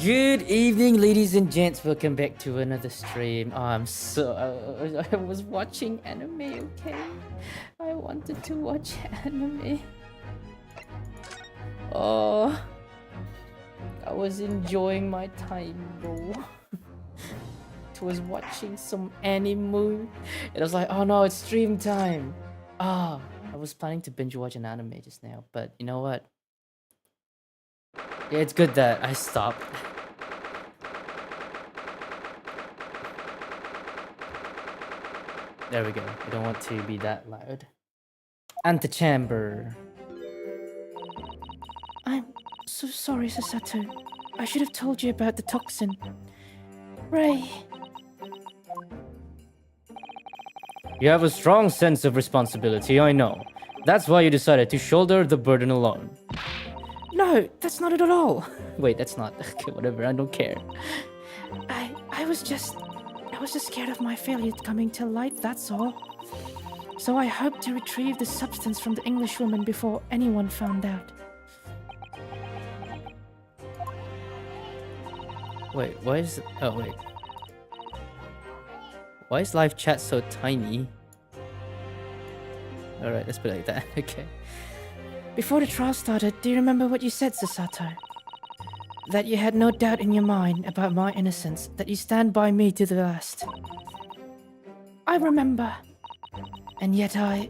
Good evening, ladies and gents. Welcome back to another stream. I was watching anime, okay? I wanted to watch anime. Oh, I was enjoying my time, bro. I was watching some anime, and I was like, oh no, it's stream time. I was planning to binge watch an anime just now, but you know what? Yeah, it's good that I stopped. There we go. We don't want to be that loud. Antechamber. I'm so sorry, Susato. I should have told you about the toxin. Ray. You have a strong sense of responsibility, I know. That's why you decided to shoulder the burden alone. No, that's not it at all. Wait, that's not... Okay, whatever, I don't care. I was just scared of my failure coming to light, that's all. So I hoped to retrieve the substance from the Englishwoman before anyone found out. Wait, why is... Oh, wait. Why is live chat so tiny? Alright, let's put it like that. Okay. Before the trial started, do you remember what you said, Susato? That you had no doubt in your mind about my innocence, that you stand by me to the last. I remember. And yet I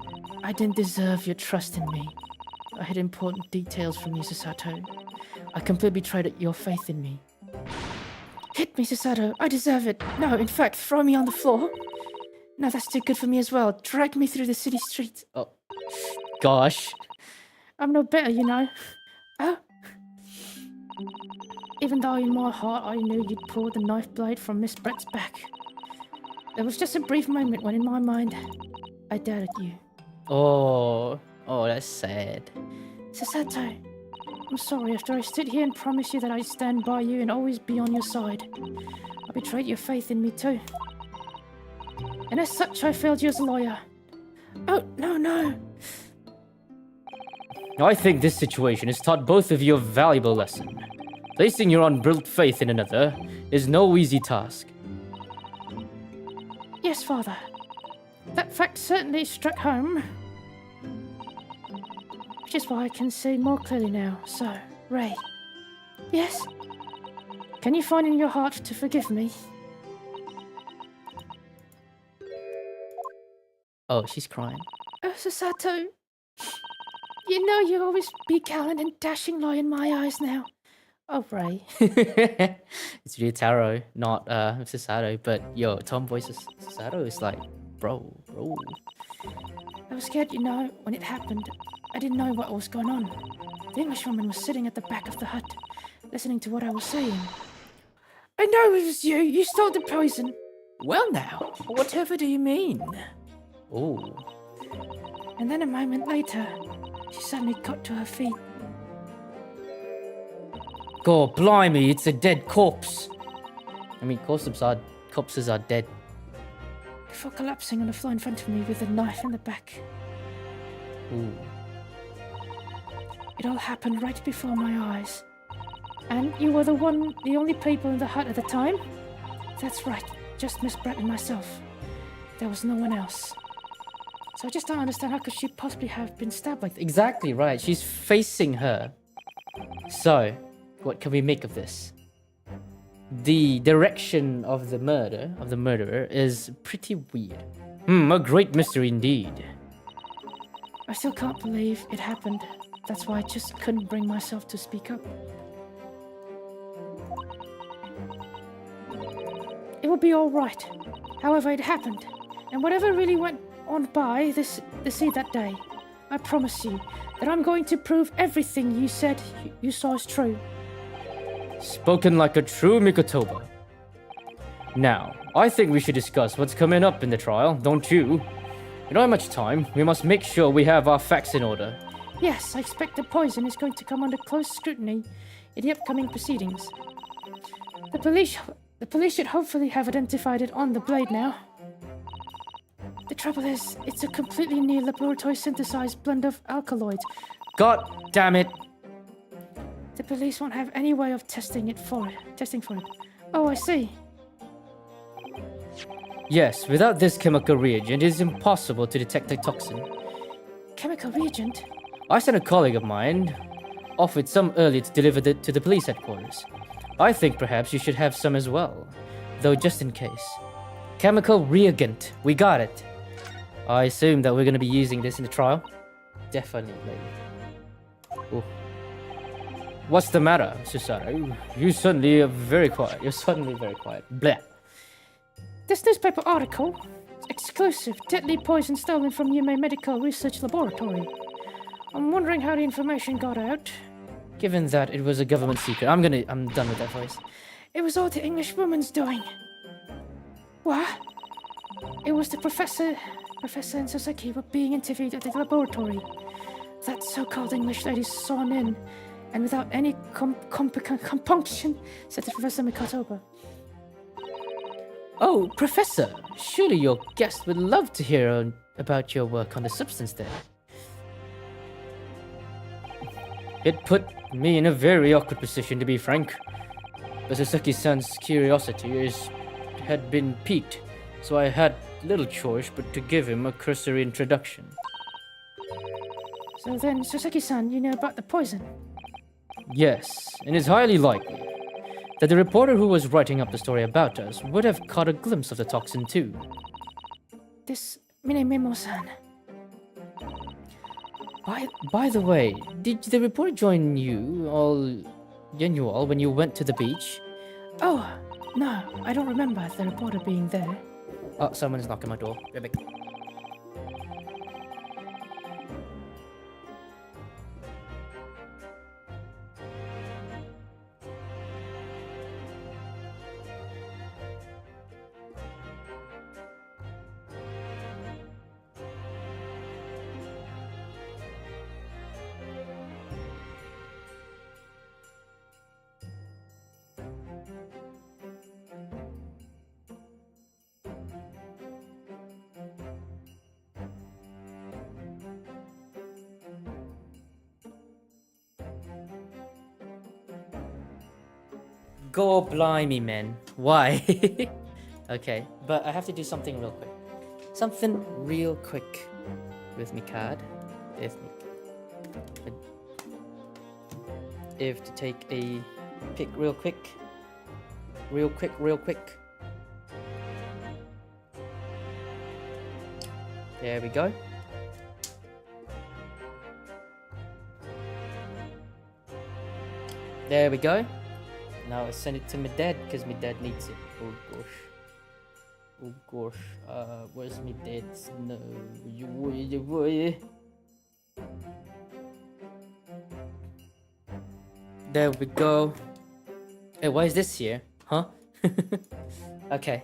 didn't deserve your trust in me. I had important details from you, Susato. I completely betrayed your faith in me. Hit me, Susato. I deserve it. No, in fact, throw me on the floor. No, that's too good for me as well. Drag me through the city streets. Oh, gosh. I'm no better, you know. Oh. Even though in my heart I knew you'd pull the knife blade from Miss Brett's back. There was just a brief moment when in my mind, I doubted you. Oh, that's sad. Susato, I'm sorry after I stood here and promised you that I'd stand by you and always be on your side. I betrayed your faith in me too. And as such, I failed you as a lawyer. Oh, no. I think this situation has taught both of you a valuable lesson. Placing your unbuilt faith in another is no easy task. Yes, Father. That fact certainly struck home. Which is why I can see more clearly now. So, Ray. Yes? Can you find in your heart to forgive me? Oh, she's crying. Oh, Susato. You know you'll always be gallant and dashing light in my eyes now. Oh, Ray. It's Ryutaro, not Susato, but yo, Tomboy Susato is like, bro. I was scared, you know, when it happened. I didn't know what was going on. The Englishwoman was sitting at the back of the hut, listening to what I was saying. I know it was you. You stole the poison. Well now, whatever do you mean? Oh. And then a moment later, she suddenly got to her feet. God blimey, it's a dead corpse. I mean, corpses are dead. Before collapsing on the floor in front of me with a knife in the back. Ooh. It all happened right before my eyes. And you were the only people in the hut at the time? That's right. Just Miss Brett and myself. There was no one else. So I just don't understand how could she possibly have been stabbed like that? Exactly right. She's facing her. So, what can we make of this? The direction of the murderer, is pretty weird. A great mystery indeed. I still can't believe it happened. That's why I just couldn't bring myself to speak up. It will be all right. However, it happened. And whatever really went on by the sea that day, I promise you that I'm going to prove everything you said you saw is true. Spoken like a true Mikotoba. Now, I think we should discuss what's coming up in the trial, don't you? We don't have much time. We must make sure we have our facts in order. Yes, I expect the poison is going to come under close scrutiny in the upcoming proceedings. The police should hopefully have identified it on the blade now. The trouble is, it's a completely new laboratory synthesized blend of alkaloids. God damn it. The police won't have any way of testing for it. Oh, I see. Yes, without this chemical reagent, it is impossible to detect the toxin. Chemical reagent? I sent a colleague of mine off with some earlier to deliver it to the police headquarters. I think perhaps you should have some as well, though just in case. Chemical reagent, we got it. I assume that we're going to be using this in the trial? Definitely. Ooh. What's the matter, Susato? You suddenly are very quiet. You're suddenly very quiet. Blah. This newspaper article, exclusive, deadly poison stolen from UMA Medical Research Laboratory. I'm wondering how the information got out. Given that it was a government secret, I'm done with that voice. It was all the English woman's doing. What? It was the professor and Sasaki were being interviewed at the laboratory. That so-called English lady sawn in, and without any compunction, said to Professor Mikotoba. Oh, Professor, surely your guest would love to hear about your work on the substance there. It put me in a very awkward position, to be frank. But Sasaki-san's curiosity had been piqued, so I had little choice but to give him a cursory introduction. So then, Sasaki-san, you know about the poison? Yes, and it's highly likely that the reporter who was writing up the story about us would have caught a glimpse of the toxin too. This Minemimo-san. By the way, did the reporter join you all when you went to the beach? Oh, no, I don't remember the reporter being there. Oh, someone's knocking my door. Right back. Go blimey, man. Why? Okay, but I have to do something real quick. Something real quick. With me card. If to take a pic real quick. Real quick. There we go. There we go. Now I send it to my dad because my dad needs it. Oh gosh. Where's my dad's? No. There we go. Hey, why is this here? Huh? Okay.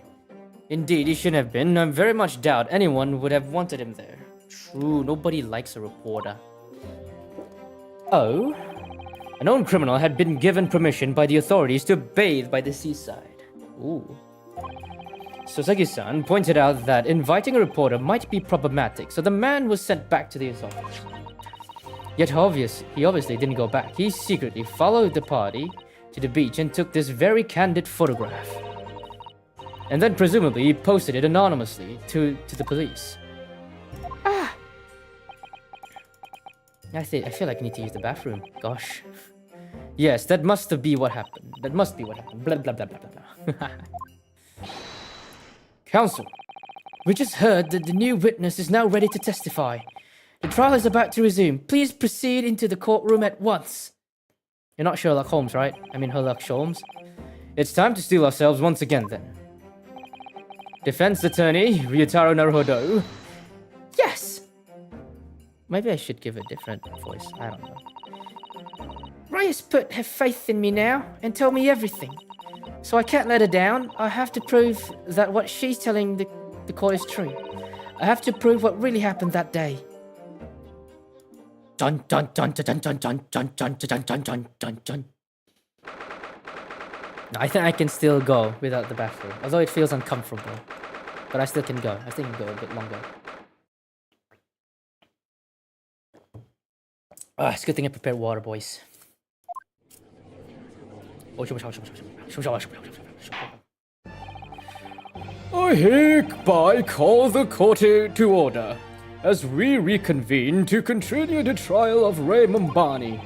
Indeed, he shouldn't have been. I very much doubt anyone would have wanted him there. True, nobody likes a reporter. Oh? A known criminal had been given permission by the authorities to bathe by the seaside. Ooh. Sasaki-san pointed out that inviting a reporter might be problematic, so the man was sent back to his office. Yet he obviously didn't go back. He secretly followed the party to the beach and took this very candid photograph. And then presumably he posted it anonymously to the police. Ah, I feel like I need to use the bathroom. Gosh. Yes, that must be what happened. That must be what happened. Blah blah blah blah blah blah. Counsel, we just heard that the new witness is now ready to testify. The trial is about to resume. Please proceed into the courtroom at once. You're not Sherlock Holmes, right? I mean Sherlock Sholmes. It's time to steel ourselves once again, then. Defense attorney Ryutaro Naruhodo. yes. Maybe I should give a different voice. I don't know. Ray has put her faith in me now and told me everything. So I can't let her down. I have to prove that what she's telling the court is true. I have to prove what really happened that day. Dun dun dun dun dun dun dun dun dun dun dun dun dun. I think I can still go without the bathroom, although it feels uncomfortable. But I still can go. I think I can go a bit longer. It's a good thing I prepared water, boys. I hereby call the court to order as we reconvene to continue the trial of Ray Mombani.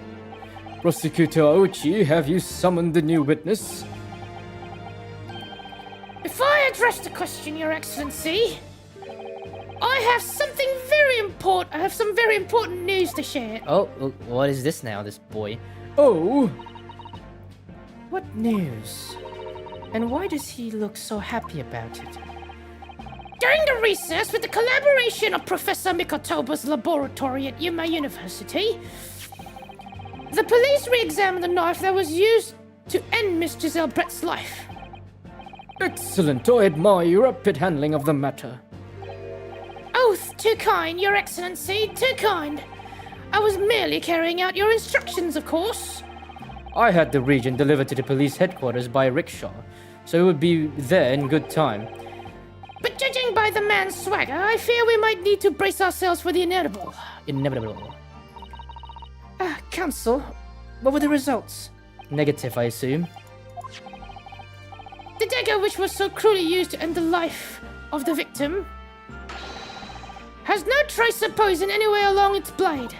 Prosecutor Aochi, have you summoned the new witness? Before I address the question, Your Excellency, I have something very important. I have some very important news to share. Oh, what is this now, this boy? Oh. What news? And why does he look so happy about it? During the recess, with the collaboration of Professor Mikotoba's laboratory at UNGAAA University, the police re-examined the knife that was used to end Miss Giselle Brett's life. Excellent. I admire your rapid handling of the matter. Oath, too kind, Your Excellency, too kind. I was merely carrying out your instructions, of course. I had the region delivered to the police headquarters by rickshaw, so it would be there in good time. But judging by the man's swagger, I fear we might need to brace ourselves for the inevitable. Inevitable. Counsel, what were the results? Negative, I assume. The dagger which was so cruelly used to end the life of the victim has no trace of poison anywhere along its blade.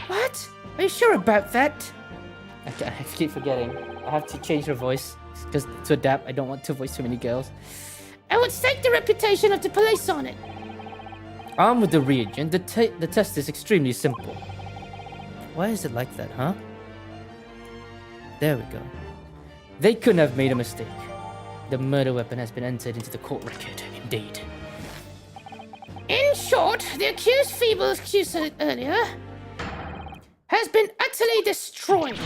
What? Are you sure about that? I keep forgetting. I have to change her voice because to adapt. I don't want to voice too many girls. I would stake the reputation of the police on it. Armed with the reagent, the test is extremely simple. Why is it like that, huh? There we go. They couldn't have made a mistake. The murder weapon has been entered into the court record, indeed. In short, the accused, feeble accuser earlier, has been utterly destroyed.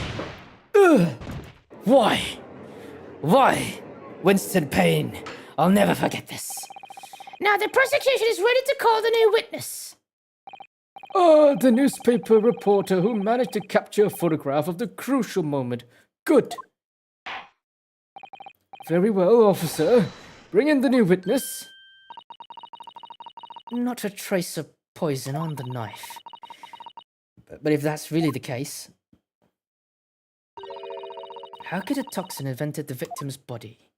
Ugh. Why? Why? Winston Payne. I'll never forget this. Now the prosecution is ready to call the new witness. The newspaper reporter who managed to capture a photograph of the crucial moment. Good. Very well, officer. Bring in the new witness. Not a trace of poison on the knife. But if that's really the case, how could a toxin have entered the victim's body?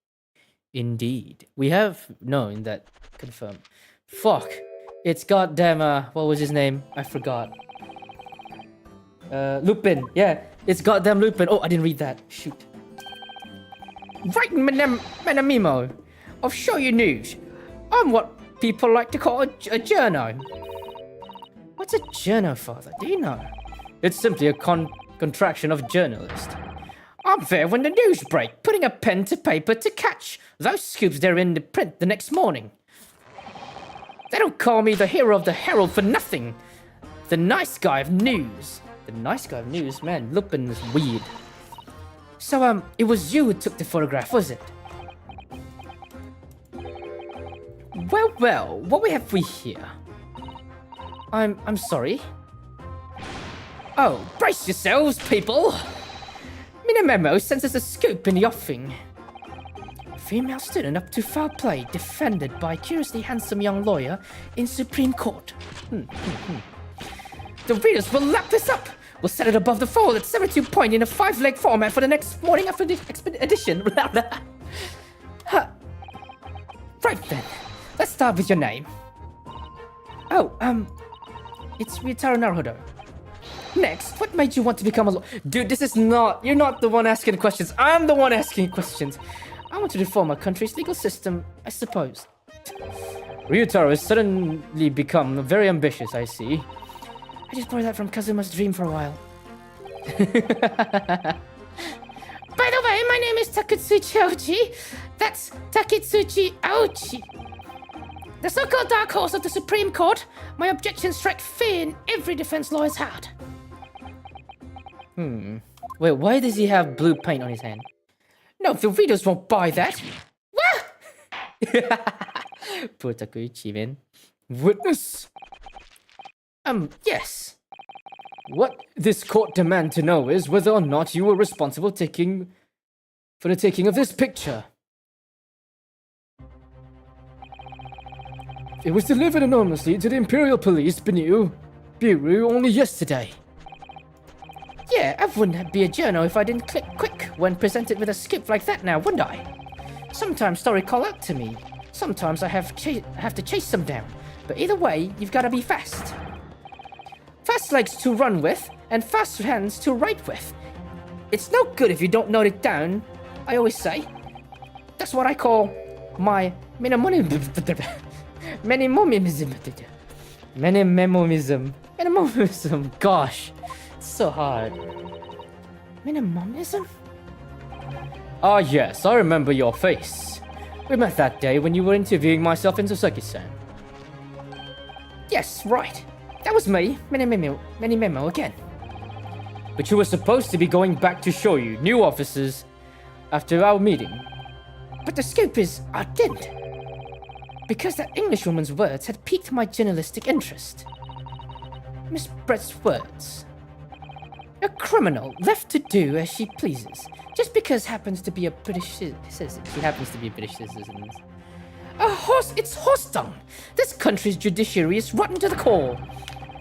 Indeed. We have known that. Confirmed. Fuck. It's goddamn, what was his name? I forgot. Lupin. Yeah, it's goddamn Lupin. Oh, I didn't read that. Shoot. Right, Manamimo. I'll show you news. I'm what people like to call a journo. What's a journo, father? Do you know? It's simply a contraction of journalist. I'm there when the news break, putting a pen to paper to catch those scoops they're in the print the next morning. They don't call me the hero of the Herald for nothing. The nice guy of news. The nice guy of news? Man, Lupin is weird. So, it was you who took the photograph, was it? Well, what have we here? I'm sorry. Oh, brace yourselves, people! Minamemo sends us a scoop in the offing. Female student up to foul play, defended by curiously handsome young lawyer in Supreme Court. The readers will lap this up. We'll set it above the fold at 72 point in a 5-leg format for the next morning after the edition. Right then, let's start with your name. Oh, it's Ryutaro Naruhodo. Next, what made you want to become a lawyer? Dude, this is not... You're not the one asking questions. I'm the one asking questions. I want to reform our country's legal system, I suppose. Ryutaro has suddenly become very ambitious, I see. I just borrowed that from Kazuma's dream for a while. By the way, my name is Taketsuchi Ouchi. That's Taketsuchi Ouchi. The so-called dark horse of the Supreme Court. My objections strike fear in every defense lawyer's heart. Wait, why does he have blue paint on his hand? No, the readers won't buy that. Poor Takuichi, man. Witness, Yes. what this court demand to know is whether or not you were responsible for the taking of this picture. It was delivered anonymously to the Imperial Police Bureau only yesterday. Yeah, I wouldn't be a journo if I didn't click quick when presented with a scoop like that now, wouldn't I? Sometimes stories call out to me. Sometimes I have to chase them down. But either way, you've got to be fast. Fast legs to run with, and fast hands to write with. It's no good if you don't note it down, I always say. That's what I call my mnemonism. Mnemonism. Gosh, it's so hard. Mnemonism? Ah yes, I remember your face. We met that day when you were interviewing myself in Sasaki-san. Yes, right. That was me, Memo again. But you were supposed to be going back to show you new officers after our meeting. But the scoop is, I didn't. Because that Englishwoman's words had piqued my journalistic interest. Miss Brett's words. A criminal left to do as she pleases, just because happens to be a British citizen. She happens to be a British citizen. It's horse dung. This country's judiciary is rotten to the core.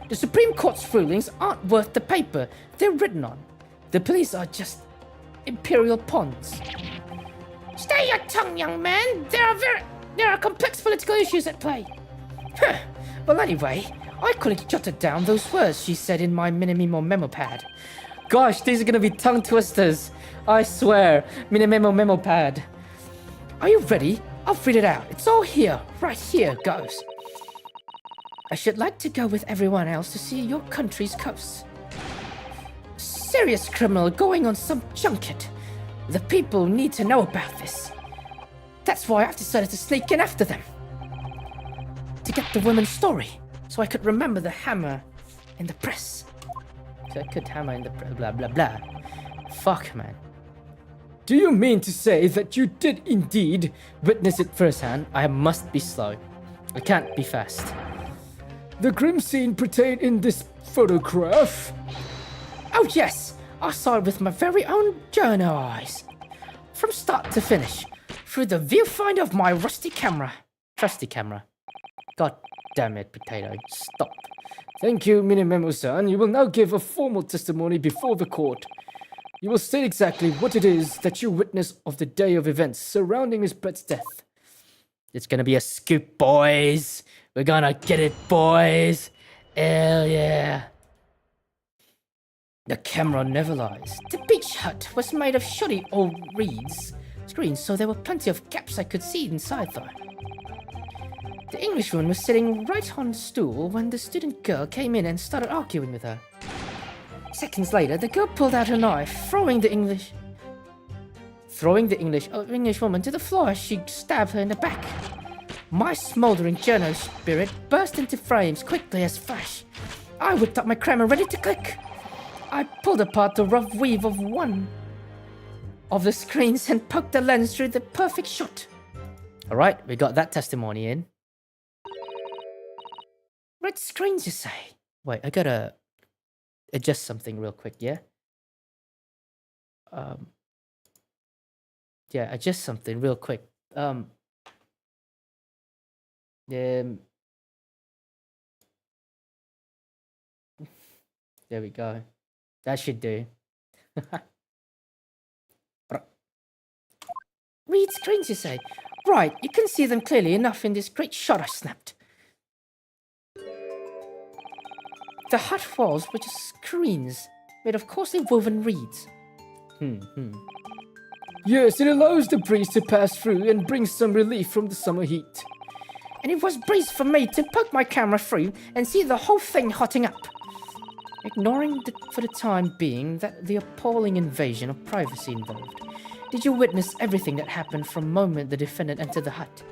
The Supreme Court's rulings aren't worth the paper they're written on. The police are just imperial pawns. Stay your tongue, young man. There are complex political issues at play. Huh. Well, anyway, I couldn't jot down those words she said in my memo pad. Gosh, these are gonna be tongue twisters. I swear. Memo pad. Are you ready? I'll read it out. It's all here. Right here goes. I should like to go with everyone else to see your country's coast. Serious criminal going on some junket. The people need to know about this. That's why I've decided to sneak in after them. To get the woman's story, so I could remember the hammer in the press. So I could hammer in the blah blah blah. Fuck, man. Do you mean to say that you did indeed witness it firsthand? I must be slow. I can't be fast. The grim scene portrayed in this photograph? Oh yes, I saw it with my very own journal eyes. From start to finish, through the viewfinder of my rusty camera. Trusty camera. God damn it, Potato. Stop. Thank you, Minimemo-san. You will now give a formal testimony before the court. You will state exactly what it is that you witnessed of the day of events surrounding Miss Brett's death. It's gonna be a scoop, boys. We're gonna get it, boys. Hell yeah. The camera never lies. The beach hut was made of shoddy old reeds screens, so there were plenty of gaps I could see inside though. The Englishwoman was sitting right on the stool when the student girl came in and started arguing with her. Seconds later, the girl pulled out her knife, throwing the Englishwoman to the floor as she stabbed her in the back. My smoldering journo spirit burst into flames quickly as flash. I whipped up my camera ready to click. I pulled apart the rough weave of one of the screens and poked the lens through the perfect shot. Alright, we got that testimony in. Red screens, you say? Wait, I gotta adjust something real quick, yeah? Yeah, adjust something real quick. There we go. That should do. Read screens, you say? Right, you can see them clearly enough in this great shot I snapped. The hut walls were just screens made of coarsely woven reeds. Yes, it allows the breeze to pass through and brings some relief from the summer heat. And it was breeze for me to poke my camera through and see the whole thing hotting up. Ignoring for the time being the appalling invasion of privacy involved, did you witness everything that happened from the moment the defendant entered the hut?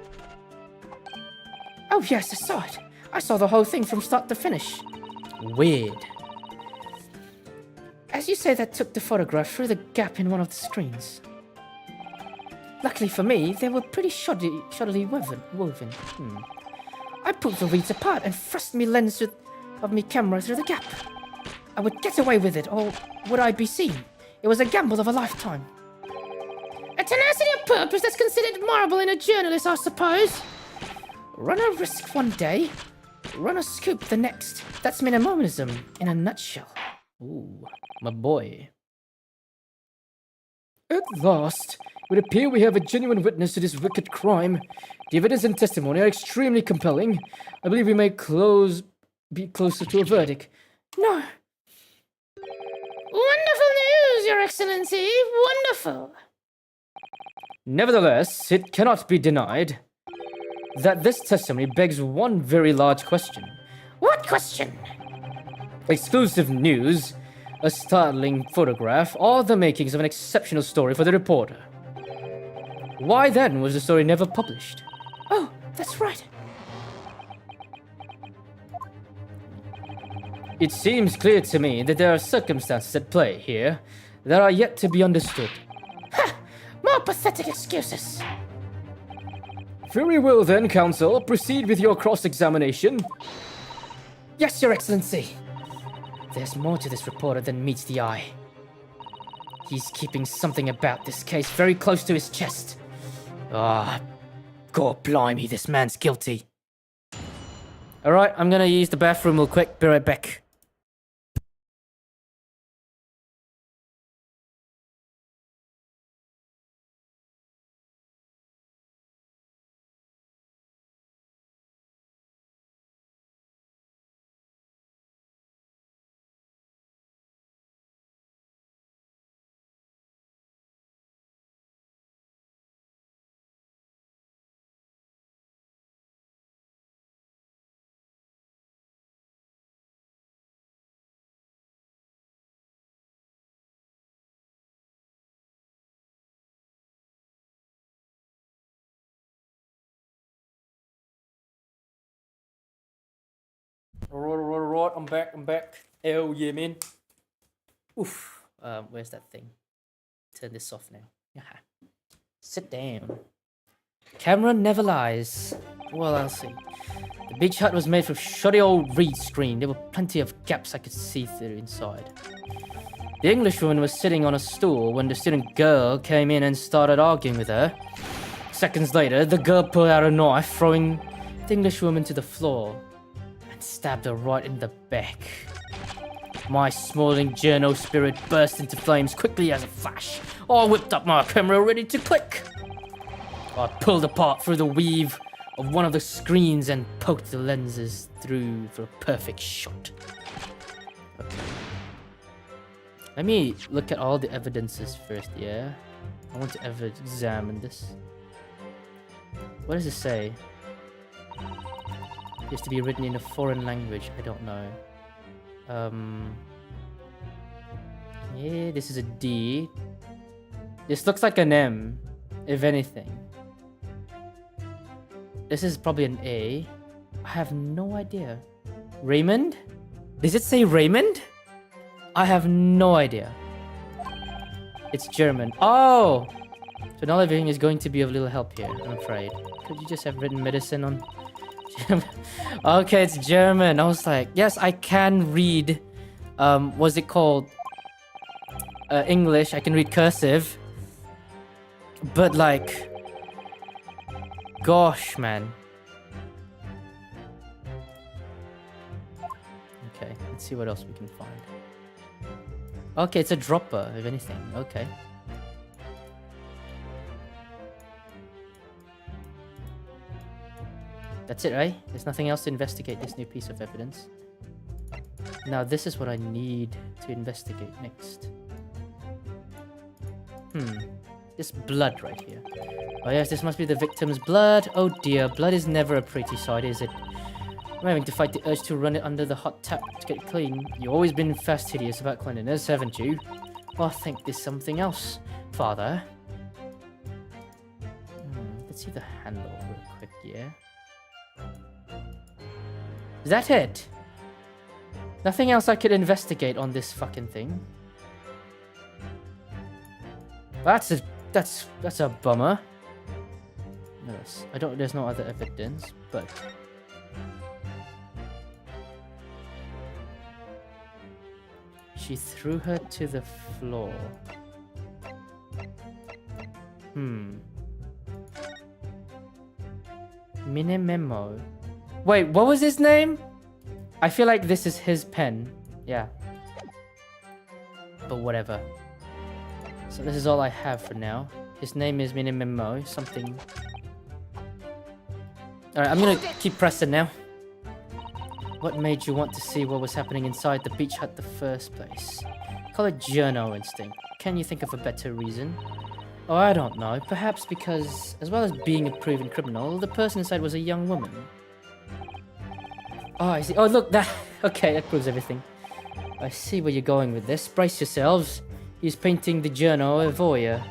Oh yes, I saw it. I saw the whole thing from start to finish. Weird. As you say, that took the photograph through the gap in one of the screens. Luckily for me, they were pretty shoddily woven. I pulled the reeds apart and thrust me lens of me camera through the gap. I would get away with it, or would I be seen? It was a gamble of a lifetime. A tenacity of purpose that's considered marble in a journalist, I suppose. Run a risk one day, run a scoop the next. That's minimalism in a nutshell. Ooh, my boy. At last, it would appear we have a genuine witness to this wicked crime. The evidence and testimony are extremely compelling. I believe we may be closer to a verdict. No. Wonderful news, Your Excellency. Wonderful. Nevertheless, it cannot be denied that this testimony begs one very large question. What question? Exclusive news, a startling photograph, all the makings of an exceptional story for the reporter. Why then was the story never published? Oh, that's right. It seems clear to me that there are circumstances at play here that are yet to be understood. Ha! More pathetic excuses. Very well then, counsel. Proceed with your cross-examination. Yes, Your Excellency. There's more to this reporter than meets the eye. He's keeping something about this case very close to his chest. God blimey, this man's guilty. Alright, I'm gonna use the bathroom real quick. Be right back. Alright, I'm back. Hell yeah, man. Oof. Where's that thing? Turn this off now. Yeah. Sit down. Camera never lies. Well, I'll see. The beach hut was made from shoddy old reed screen. There were plenty of gaps I could see through inside. The Englishwoman was sitting on a stool when the student girl came in and started arguing with her. Seconds later, the girl pulled out a knife, throwing the Englishwoman to the floor and stabbed her right in the back. My smoldering journal spirit burst into flames quickly as a flash. I whipped up my camera ready to click. I pulled apart through the weave of one of the screens and poked the lenses through for a perfect shot. Okay. Let me look at all the evidences first, yeah? I want to examine this. What does it say? It has to be written in a foreign language. I don't know. Yeah, this is a D. This looks like an M, if anything. This is probably an A. I have no idea. Raymond? Does it say Raymond? I have no idea. It's German. Oh! So now everything is going to be of little help here, I'm afraid. Could you just have written medicine on... Okay, it's German. I was like, yes, I can read... what's it called? English. I can read cursive. But like... Gosh, man. Okay, let's see what else we can find. Okay, it's a dropper, if anything. Okay. That's it, right? There's nothing else to investigate this new piece of evidence. Now this is what I need to investigate next. This blood right here. Oh yes, this must be the victim's blood. Oh dear, blood is never a pretty sight, is it? I'm having to fight the urge to run it under the hot tap to get it clean. You've always been fastidious about cleanliness, haven't you? Well, I think there's something else, Father. Let's see the handle real quick, yeah? Is that it? Nothing else I could investigate on this fucking thing. That's a bummer. Yes, there's no other evidence, but she threw her to the floor. Memo. Wait, what was his name? I feel like this is his pen. Yeah. But whatever. So this is all I have for now. His name is Memo, something. Alright, I'm gonna keep pressing now. What made you want to see what was happening inside the beach hut in the first place? Call it journo instinct. Can you think of a better reason? Oh, I don't know. Perhaps because, as well as being a proven criminal, the person inside was a young woman. Oh, I see. Oh, look, that... Okay, that proves everything. I see where you're going with this. Brace yourselves. He's painting the journal a voyeur.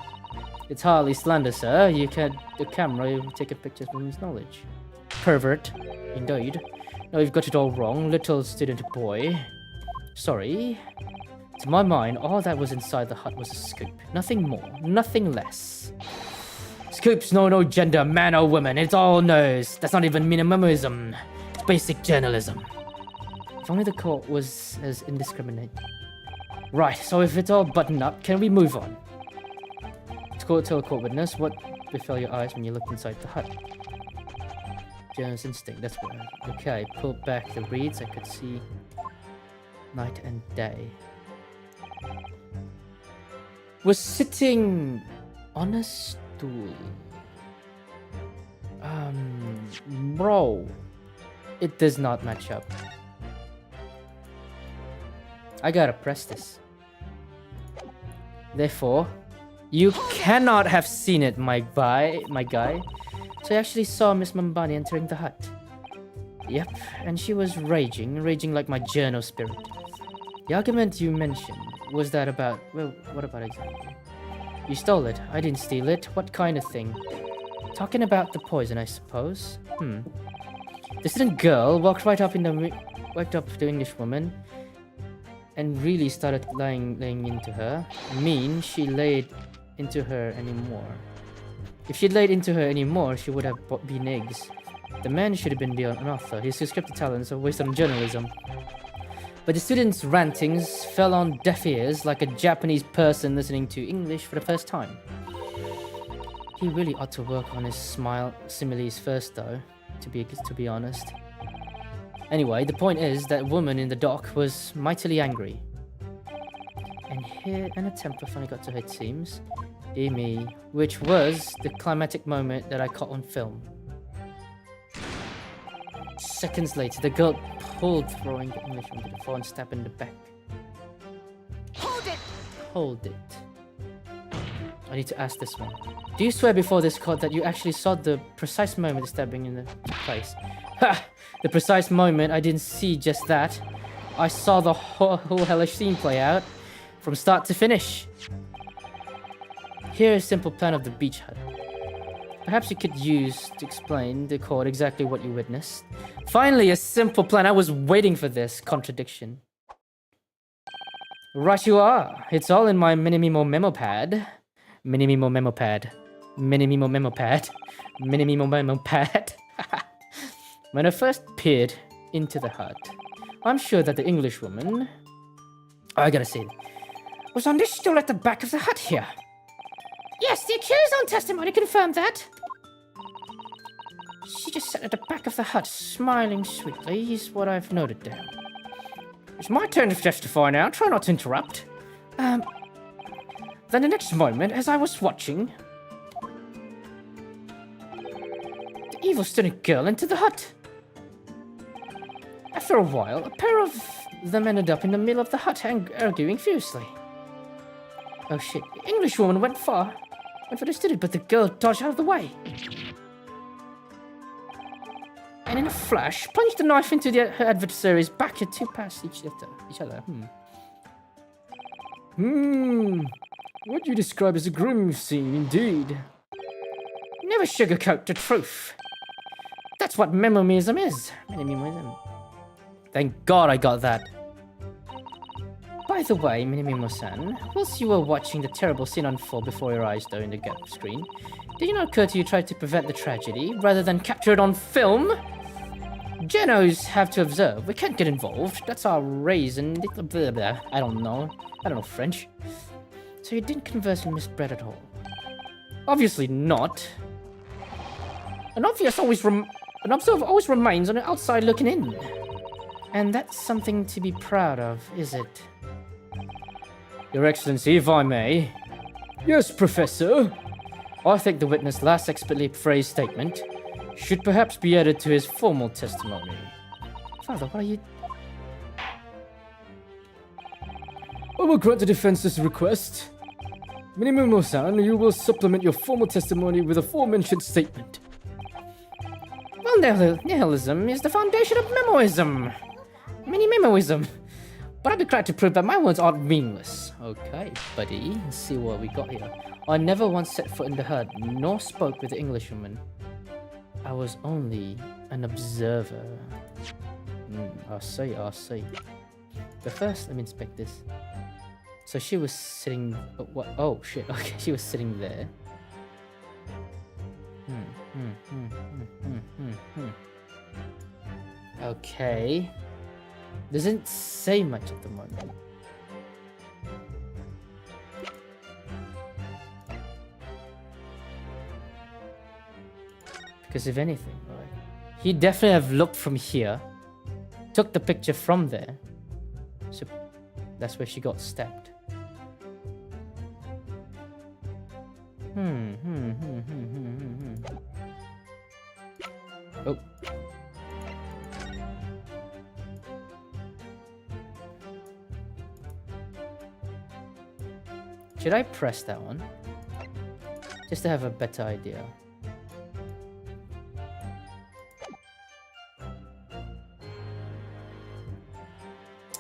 It's hardly slander, sir. You can... The camera, you take a picture from his knowledge. Pervert. Indeed. No, you've got it all wrong, little student boy. Sorry. To my mind, all that was inside the hut was a scoop. Nothing more, nothing less. Scoops know no gender, man or woman. It's all nose. That's not even minimalism. It's basic journalism. If only the court was as indiscriminate. Right, so if it's all buttoned up, can we move on? Tell a court witness what befell your eyes when you looked inside the hut. Journalist instinct, that's what okay, pulled back the reeds, I could see night and day. Was sitting on a stool. Bro, it does not match up. I gotta press this. Therefore, you cannot have seen it, my guy. So I actually saw Miss Mambani entering the hut. Yep, and she was raging like my journal spirit. The argument you mentioned, was that about... Well, what about exactly? You stole it. I didn't steal it. What kind of thing? Talking about the poison, I suppose. The student girl walked right up walked up to the English woman and really started laying into her. Mean she laid into her anymore. If she'd laid into her anymore, she would have been eggs. The man should have been the author. His scripted talents are wasted on journalism. But the student's rantings fell on deaf ears like a Japanese person listening to English for the first time. He really ought to work on his smile similes first, though, to be honest. Anyway, the point is that woman in the dock was mightily angry. And a temper finally got to her, it seems. Dear me, which was the climactic moment that I caught on film. Seconds later, the girl pulled, throwing the English onto the floor and stabbed in the back. Hold it! Hold it. I need to ask this one. Do you swear before this court that you actually saw the precise moment the stabbing in the place? Ha! The precise moment, I didn't see just that. I saw the whole hellish scene play out, from start to finish. Here is a simple plan of the beach hut. Perhaps you could use to explain to the court exactly what you witnessed. Finally, a simple plan. I was waiting for this contradiction. Right you are. It's all in my Minimimo memo pad. Minimimo memo pad. Minimimo memo pad. Minimimo memo pad. When I first peered into the hut, I'm sure that the Englishwoman... Oh, I gotta say it. Was on this stool at the back of the hut here. Yes, the accuser's own testimony confirmed that. She just sat at the back of the hut, smiling sweetly, is what I've noted down. It's my turn to testify now. Try not to interrupt. Then the next moment, as I was watching... the evil student girl into the hut. After a while, a pair of them ended up in the middle of the hut arguing fiercely. Oh shit, the English woman went for the student, but the girl dodged out of the way. And in a flash, plunged the knife into her adversary's back and two past each other. What you describe as a grim scene, indeed. Never sugarcoat the truth. That's what memoism is. Memoism. Thank God I got that. By the way, Minimimo-san, whilst you were watching the terrible scene unfold before your eyes though in the gap screen, did it not occur to you try to prevent the tragedy rather than capture it on film? Genos have to observe. We can't get involved. That's our reason. Blah, blah. I don't know French. So you didn't converse with Miss Brett at all? Obviously not. An observer always remains on the outside looking in. And that's something to be proud of, is it? Your Excellency, if I may. Yes, Professor. I think the witness' last expertly phrased statement should perhaps be added to his formal testimony. Father, what are you... I will grant the defense's request. Minimimo-san, you will supplement your formal testimony with a aforementioned statement. Well, nihilism is the foundation of memoism. Mini-memoism. But I'd be glad to prove that my words aren't meaningless. Okay, buddy, let's see what we got here. I never once set foot in the hut, nor spoke with the Englishwoman. I was only an observer. I see. But first, let me inspect this. So she was sitting... Oh, shit. Okay, she was sitting there. Okay. Doesn't say much at the moment. Because if anything, right, he definitely have looked from here, took the picture from there, so that's where she got stabbed. Oh. Should I press that one? Just to have a better idea.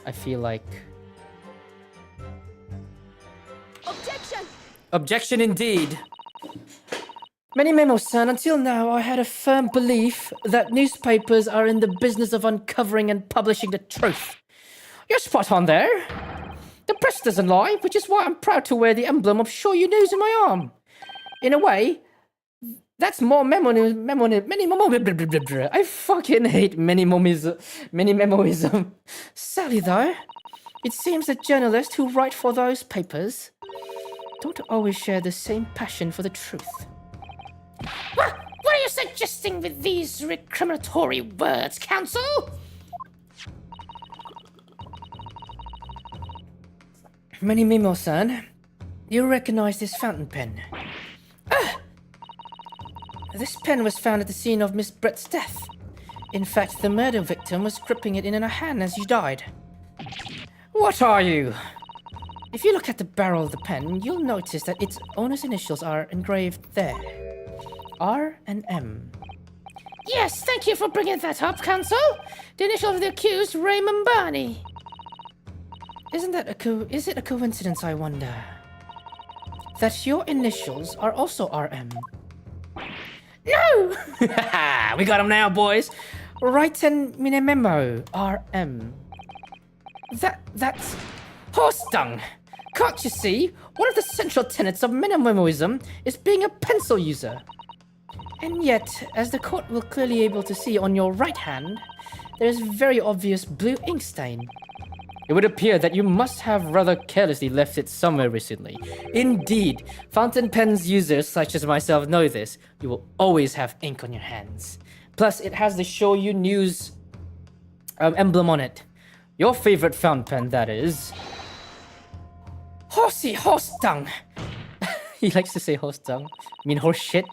I feel like... Objection! Objection indeed! Minimimo-san, until now I had a firm belief that newspapers are in the business of uncovering and publishing the truth. You're spot on there. The press doesn't lie, which is why I'm proud to wear the emblem of Show You News in my arm. In a way, that's more memoism. I fucking hate memoism. Sadly though, it seems that journalists who write for those papers don't always share the same passion for the truth. What are you suggesting with these recriminatory words, Counsel? Minimimo-san, you recognize this fountain pen? This pen was found at the scene of Miss Brett's death. In fact, the murder victim was gripping it in her hand as she died. What are you? If you look at the barrel of the pen, you'll notice that its owner's initials are engraved there. R and M. Yes, thank you for bringing that up, Counsel. The initial of the accused, Raymond Barney. Isn't that is it a coincidence, I wonder? That your initials are also RM? No! We got him now, boys. Right and Minimemo, RM. That's horse dung. Can't you see? One of the central tenets of minimoism is being a pencil user. And yet, as the court will clearly able to see on your right hand, there is a very obvious blue ink stain. It would appear that you must have rather carelessly left it somewhere recently. Indeed, fountain pens users such as myself know this. You will always have ink on your hands. Plus, it has the Show You News emblem on it. Your favorite fountain pen, that is. Horse dung. He likes to say horse dung. I mean horse shit.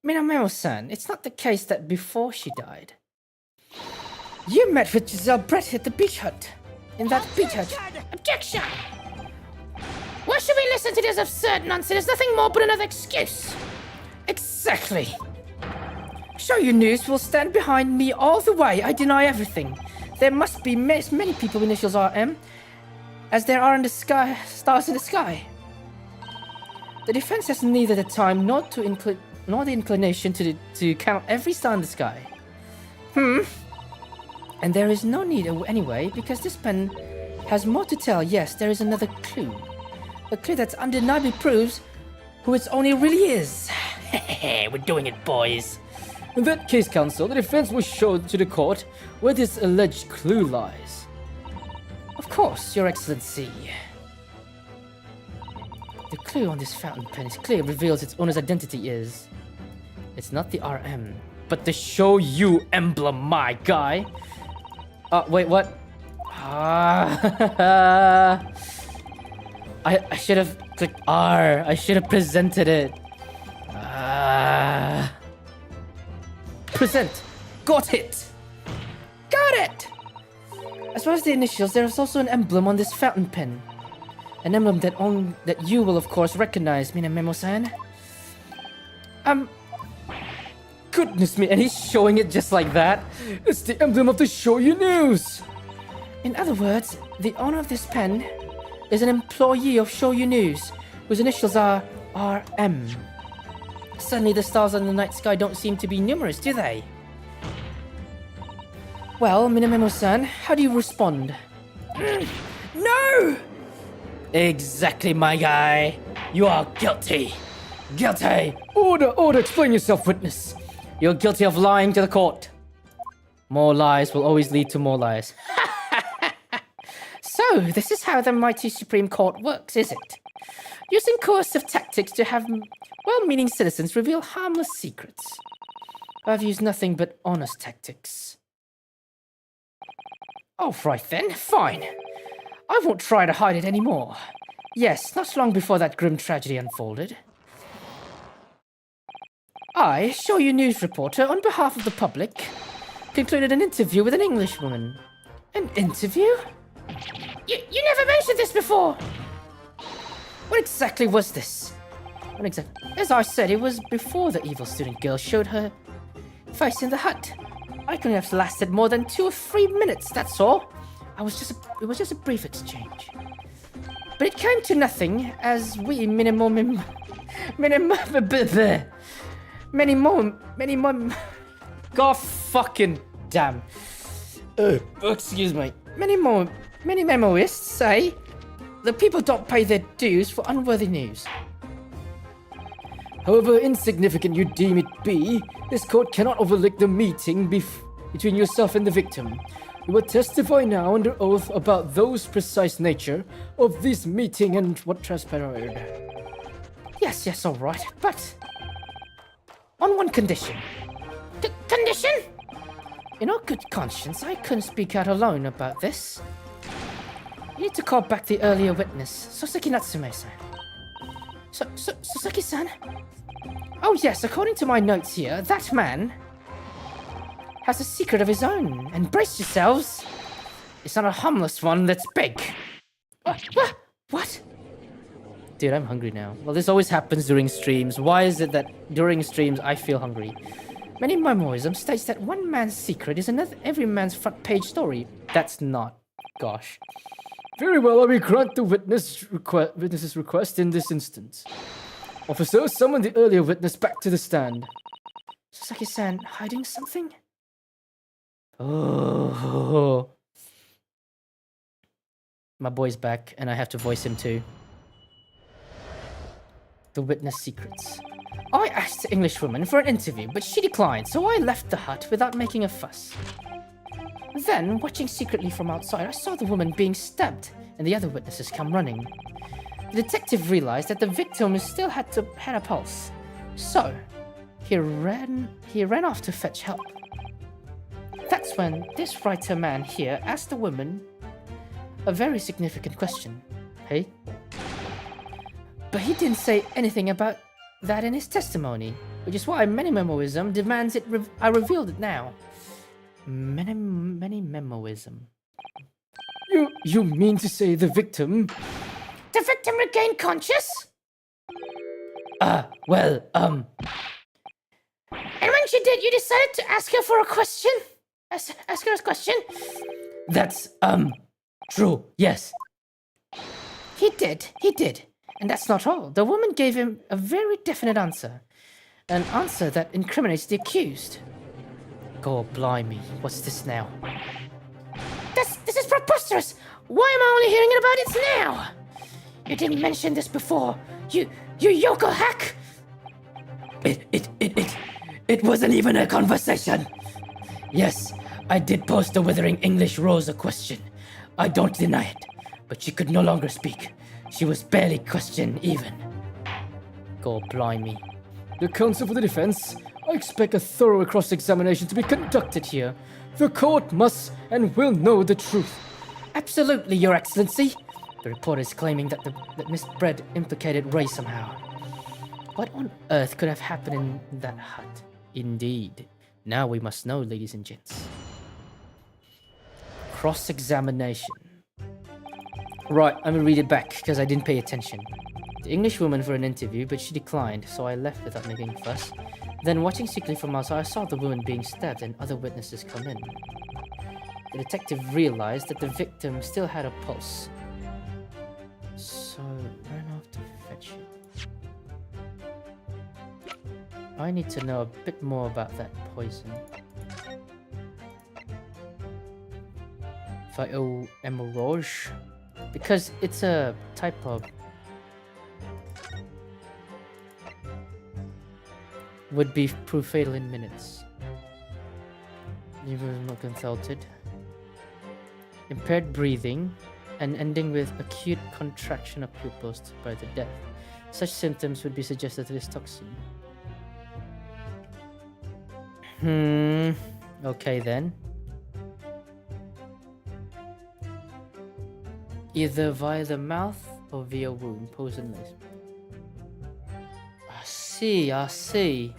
Minamemo-san, it's not the case that before she died. You met with Giselle Brett at the beach hut. In that beach hut. Objection! Why should we listen to this absurd nonsense? There's nothing more but another excuse. Exactly. Show you news will stand behind me all the way. I deny everything. There must be as many people with initials RM as there are in the sky, stars in the sky. The defense has neither the time nor the inclination to count every star in the sky. And there is no need anyway, because this pen has more to tell. Yes, there is another clue. A clue that undeniably proves who it only really is. We're doing it, boys. In that case, counsel, the defense will show to the court where this alleged clue lies. Of course, Your Excellency. The clue on this fountain pen is clear, reveals its owner's identity is. It's not the RM, but the show you emblem, my guy. Wait, what? I should have clicked R. I should have presented it. Present. Got it. Got it. As well as the initials, there is also an emblem on this fountain pen. An emblem that you will, of course, recognize, Minamemo-san. Goodness me, and he's showing it just like that? It's the emblem of the Shoyu News! In other words, the owner of this pen is an employee of Shoyu News, whose initials are RM. Suddenly the stars in the night sky don't seem to be numerous, do they? Well, Minamemo-san, how do you respond? No! Exactly, my guy. You are guilty. Guilty. Order, explain yourself, witness. You're guilty of lying to the court. More lies will always lead to more lies. So, this is how the mighty Supreme Court works, is it? Using coercive tactics to have well-meaning citizens reveal harmless secrets. I've used nothing but honest tactics. All right then, fine. I won't try to hide it anymore. Yes, not long before that grim tragedy unfolded, I, Shoyu News reporter, on behalf of the public, concluded an interview with an Englishwoman. An interview? You never mentioned this before. What exactly was this? As I said, it was before the evil student girl showed her face in the hut. I couldn't have lasted more than 2 or 3 minutes, that's all. It was just a brief exchange. But it came to nothing, as we many more God fucking damn. Excuse me. Many memoists say the people don't pay their dues for unworthy news. However insignificant you deem it be, this court cannot overlook the meeting between yourself and the victim. You will testify now under oath about those precise nature of this meeting and what transpired. Yes, all right, but on one condition. Condition? In all good conscience, I couldn't speak out alone about this. You need to call back the earlier witness, Soseki Natsume-san. Soseki-san? Oh yes, according to my notes here, that man has a secret of his own, and brace yourselves. It's not a harmless one that's big. What? Dude, I'm hungry now. Well, this always happens during streams. Why is it that during streams I feel hungry? Many memoism states that one man's secret is another every man's front page story. That's not. Gosh. Very well, I will grant the witness's request in this instance. Officer, summon the earlier witness back to the stand. Sasaki-san, hiding something? Oh. My boy's back, and I have to voice him too. The witness secrets. I asked the Englishwoman for an interview, but she declined, so I left the hut without making a fuss. Then, watching secretly from outside, I saw the woman being stabbed, and the other witnesses come running. The detective realized that the victim still had a pulse, so he ran off to fetch help. That's when this writer man here asked the woman a very significant question. Hey? But he didn't say anything about that in his testimony, which is why many memoism demands I revealed it now. Many memoism. You mean to say the victim? The victim regained conscious? Well, And when she did, you decided to ask her for a question? Ask her a question? that's, true, yes. He did. And that's not all. The woman gave him a very definite answer. An answer that incriminates the accused. God blimey, what's this now? This is preposterous! Why am I only hearing about it now? You didn't mention this before. You yokel hack! It wasn't even a conversation. Yes, I did post the Withering English Rose a question. I don't deny it, but she could no longer speak. She was barely questioned even. God blimey. The counsel for the defense, I expect a thorough cross-examination to be conducted here. The court must and will know the truth. Absolutely, Your Excellency. The report is claiming that Miss Bread implicated Ray somehow. What on earth could have happened in that hut? Indeed. Now we must know, ladies and gents. Cross-examination. Right, I'm gonna read it back because I didn't pay attention. The English woman for an interview, but she declined, so I left without making a fuss. Then, watching secretly from outside, I saw the woman being stabbed and other witnesses come in. The detective realized that the victim still had a pulse, so ran off to fetch it. I need to know a bit more about that poison. Phytoemerauge, because it's a type of would be proof fatal in minutes. You were not consulted. Impaired breathing and ending with acute contraction of pupils by the death. Such symptoms would be suggested to this toxin. Okay then. Either via the mouth or via wound, poisonless. I see.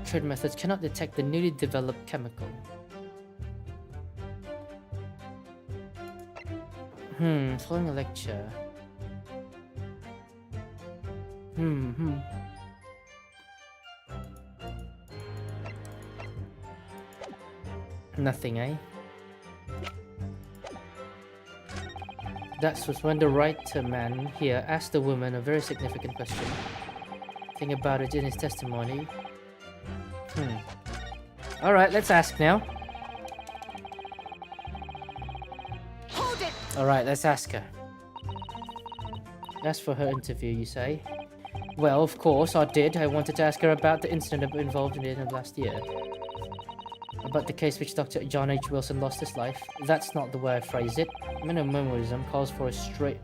Trade methods cannot detect the newly developed chemical. Following a lecture. Nothing, eh? That was when the writer man here asked the woman a very significant question. Think about it in his testimony. Alright, let's ask now. Hold it! Alright, let's ask her. That's for her interview, you say? Well, of course, I did. I wanted to ask her about the incident involved in the end of last year. About the case which Dr. John H. Wilson lost his life. That's not the way I phrase it. Minimalism calls for straight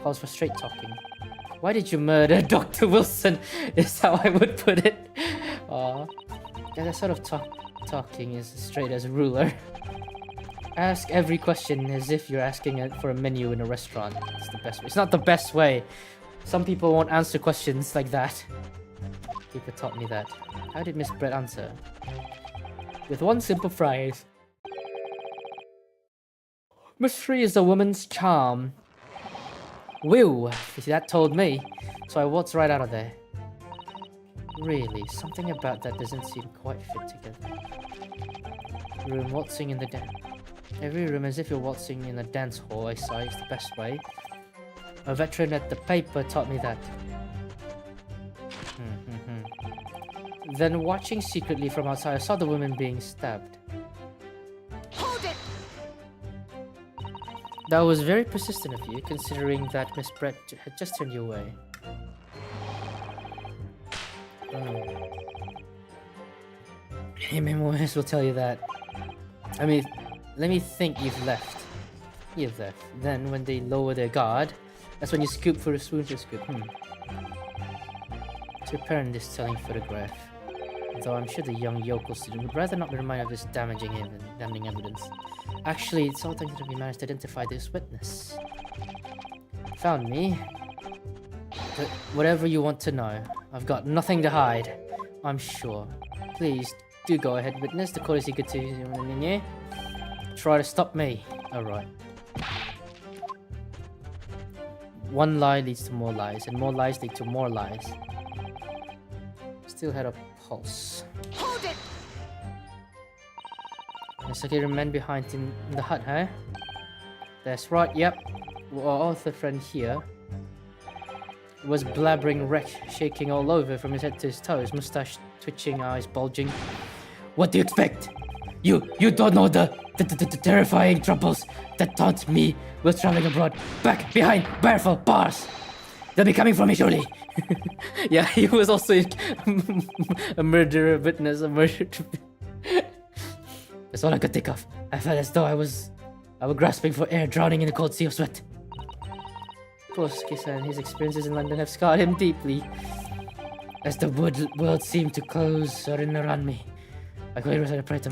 talking. Why did you murder Dr. Wilson? Is how I would put it. Yeah, that sort of talking is straight as a ruler. Ask every question as if you're asking it for a menu in a restaurant. It's the best way. It's not the best way. Some people won't answer questions like that. People taught me that. How did Miss Brett answer? With one simple phrase. Mystery is a woman's charm. Whew, that told me. So I waltzed right out of there. Really, something about that doesn't seem quite fit together. Room waltzing in the dance. Every room as if you're waltzing in a dance hall, I saw, is the best way. A veteran at the paper taught me that. Then watching secretly from outside, I saw the woman being stabbed. Hold it! That was very persistent of you, considering that Miss Brett had just turned you away. Hey, memoirs will tell you that. I mean, let me think you've left. You've left. Then, when they lower their guard, that's when you scoop for a swoon for a scoop. To repair this telling photograph. Though I'm sure the young yokel student would rather not be reminded of this damning evidence. Actually, it's all thanks to we managed to identify this witness. Found me. whatever you want to know. I've got nothing to hide, I'm sure. Please, do go ahead, witness. The court is eager to... Try to stop me. Alright. One lie leads to more lies, and more lies lead to more lies. Still had a pulse. Hold it! Looks like there are men behind in the hut, huh? That's right, yep. Our author friend here was blabbering wreck, shaking all over from his head to his toes, mustache twitching, eyes bulging. What do you expect? You don't know the terrifying troubles that taunt me while traveling abroad. Back behind barefoot bars. They'll be coming for me surely. Yeah, he was also a murderer witness, a murderer. That's all I could think of. I felt as though I was grasping for air, drowning in a cold sea of sweat. Poor Suki-san, his experiences in London have scarred him deeply. As the world seemed to close in around me, I could hear a prayer to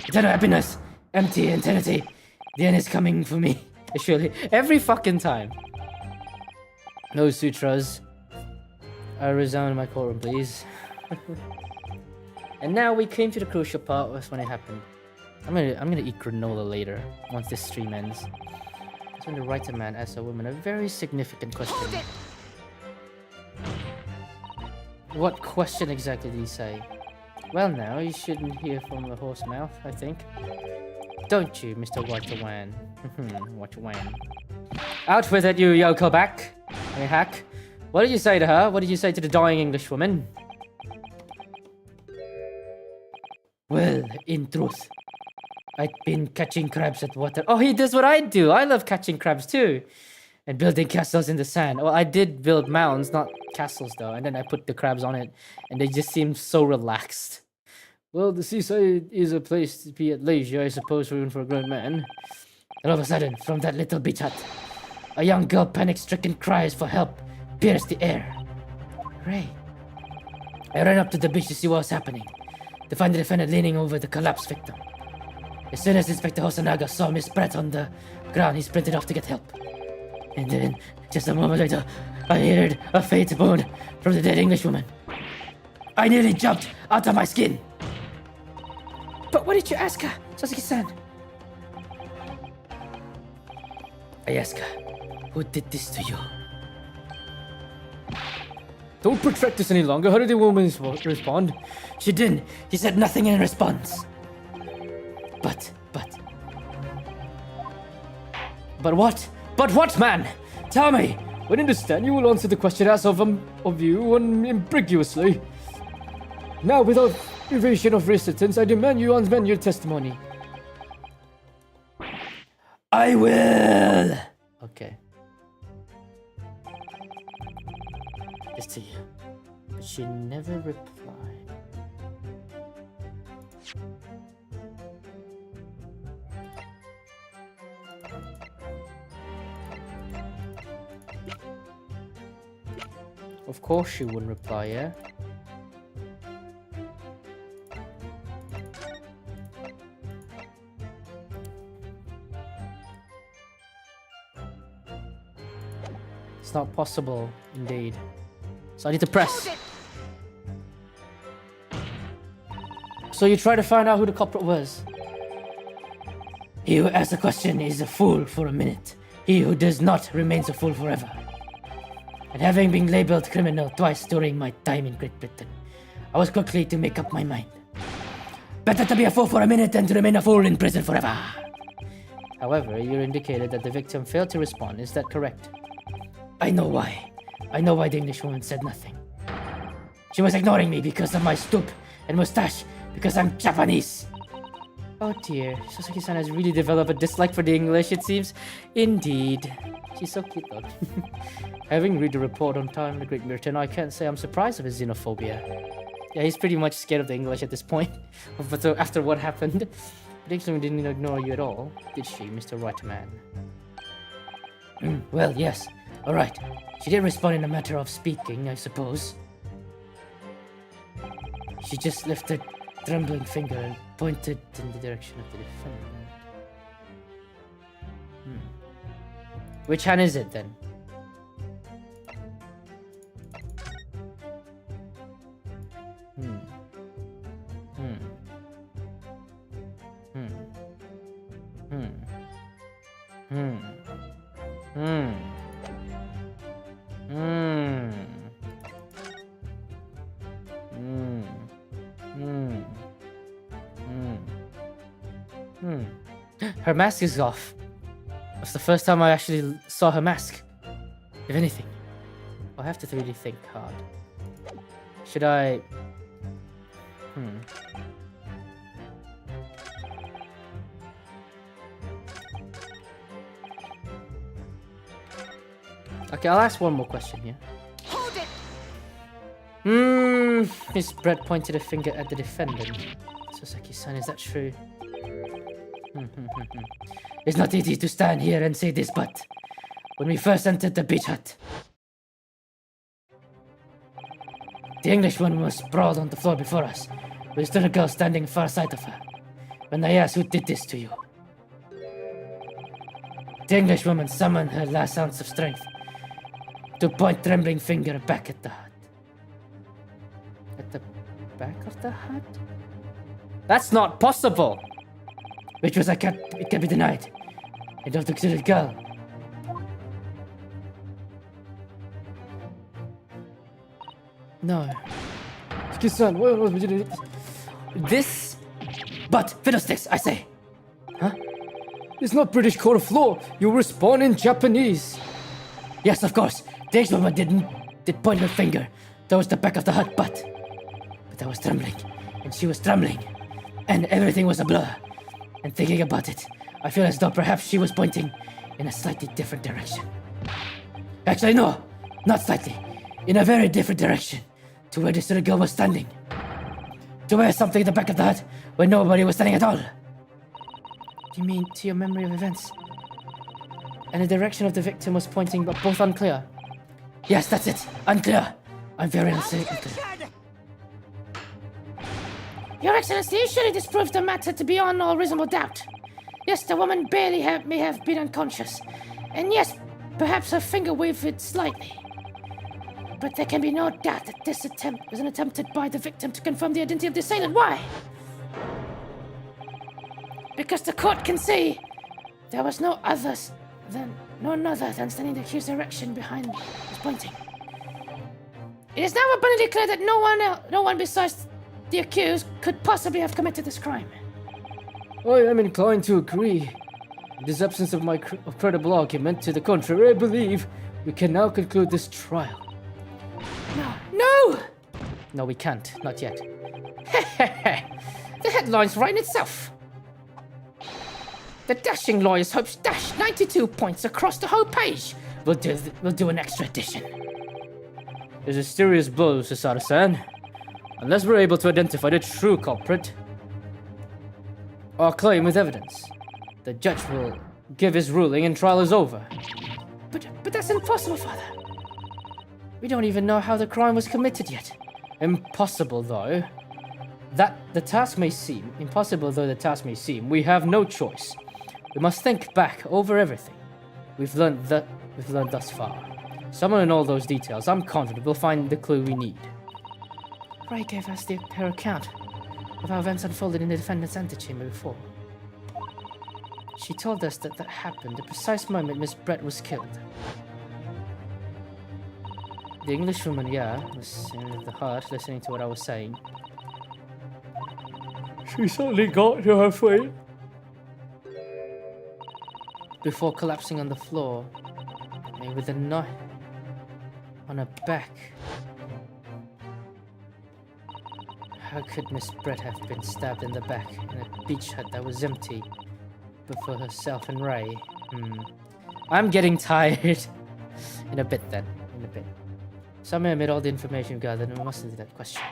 eternal happiness, empty eternity. The end is coming for me. Surely, every fucking time. No sutras. I resound my quorum, please. And now we came to the crucial part. That's when it happened. I'm gonna eat granola later once this stream ends. That's when the writer man asks a woman a very significant question. What question exactly did he say? Well, now you shouldn't hear from the horse mouth, I think. Don't you, Mr. Waterwan? Waterwan. Out with it, you yokel back. Hey, hack. What did you say to her? What did you say to the dying Englishwoman? Well, in truth, I'd been catching crabs at water. Oh, he does what I do. I love catching crabs too. And building castles in the sand. Well, I did build mounds, not castles though. And then I put the crabs on it. And they just seemed so relaxed. Well, the seaside is a place to be at leisure, I suppose, even for a grown man. And all of a sudden, from that little beach hut, a young girl panic-stricken cries for help pierced the air. Ray. I ran up to the beach to see what was happening. To find the defendant leaning over the collapsed victim. As soon as Inspector Hosanaga saw Miss Brett on the ground, he sprinted off to get help. And then, just a moment later, I heard a faint moan from the dead Englishwoman. I nearly jumped out of my skin. But what did you ask her, Sasuke-san? I asked her, who did this to you? Don't protract this any longer. How did the woman respond? She didn't. She said nothing in response. But what? But what, man? Tell me! When understand, you will answer the question asked of you unambiguously. Now, without evasion of resistance, I demand you unbend your testimony. I will! Okay. It's to you. But she never replied. Of course she wouldn't reply, yeah? It's not possible, indeed. So I need to press. So you try to find out who the culprit was. He who asks a question is a fool for a minute. He who does not remains a fool forever. And having been labeled criminal twice during my time in Great Britain, I was quickly to make up my mind. Better to be a fool for a minute than to remain a fool in prison forever. However, you indicated that the victim failed to respond. Is that correct? I know why. I know why the Englishwoman said nothing. She was ignoring me because of my stoop and mustache, because I'm Japanese. Oh dear, Sasuke-san has really developed a dislike for the English, it seems. Indeed. She's so cute though. Having read the report on Time in the Great Britain, I can't say I'm surprised of his xenophobia. Yeah, he's pretty much scared of the English at this point. But after what happened, the Englishwoman didn't ignore you at all, did she, Mr. Wrightman? Well, yes. Alright. She did respond in a matter of speaking, I suppose. She just lifted a trembling finger and pointed in the direction of the defendant. Which hand is it then? Hmm. Hmm. Hmm. Hmm. Hmm. Hmm. Hmm. Her mask is off. That's the first time I actually saw her mask. If anything. I have to really think hard. Should I... Hmm. Okay, I'll ask one more question here. Hold it! Miss Brett pointed a finger at the defendant. Sasaki-san, is that true? It's not easy to stand here and say this, but when we first entered the beach hut, the Englishwoman was sprawled on the floor before us, with a little girl standing far side of her. When I asked who did this to you, the Englishwoman summoned her last ounce of strength to point trembling finger back at the hut. At the back of the hut? That's not possible! Which was it can be denied. And of the little girl. No. Excuse-san, what was this? But, fiddlesticks, I say. Huh? It's not British court of law. You respond in Japanese. Yes, of course. The ex-woman did point her finger towards the back of the hut, but I was trembling, and she was trembling, and everything was a blur. And thinking about it, I feel as though perhaps she was pointing in a slightly different direction. Actually, no, not slightly. In a very different direction to where this little girl was standing. To where something in the back of the hut where nobody was standing at all. You mean to your memory of events? And the direction of the victim was pointing, but both unclear. Yes, that's it. Unclear. I'm very unclear. Your Excellency, you surely disproved the matter to beyond all reasonable doubt. Yes, the woman may have been unconscious. And yes, perhaps her finger wavered slightly. But there can be no doubt that this attempt was an attempt by the victim to confirm the identity of the assailant. Why? Because the court can see there was none other than standing the accused direction behind was pointing. It is now abundantly clear that no one besides the accused could possibly have committed this crime. I am inclined to agree. In this absence of my credible argument to the contrary, I believe we can now conclude this trial. No! No, we can't. Not yet. The headline's right in itself. The dashing lawyers hopes dash 92 points across the whole page. We'll do an extra edition. There's a serious blow, Susato-san. Unless we're able to identify the true culprit or claim with evidence, the judge will give his ruling and trial is over. But that's impossible, Father. We don't even know how the crime was committed yet. Impossible though the task may seem, we have no choice. We must think back over everything we've learned thus far. Somewhere in all those details, I'm confident we'll find the clue we need. Ray gave us her account of how events unfolded in the defendant's antechamber before. She told us that happened the precise moment Miss Brett was killed. The Englishwoman, was in the hut listening to what I was saying. She suddenly got to her feet before collapsing on the floor, and with a knife on her back. How could Miss Brett have been stabbed in the back in a beach hut that was empty before herself and Ray? I'm getting tired. In a bit. Somewhere amid all the information gathered, we must answer that question.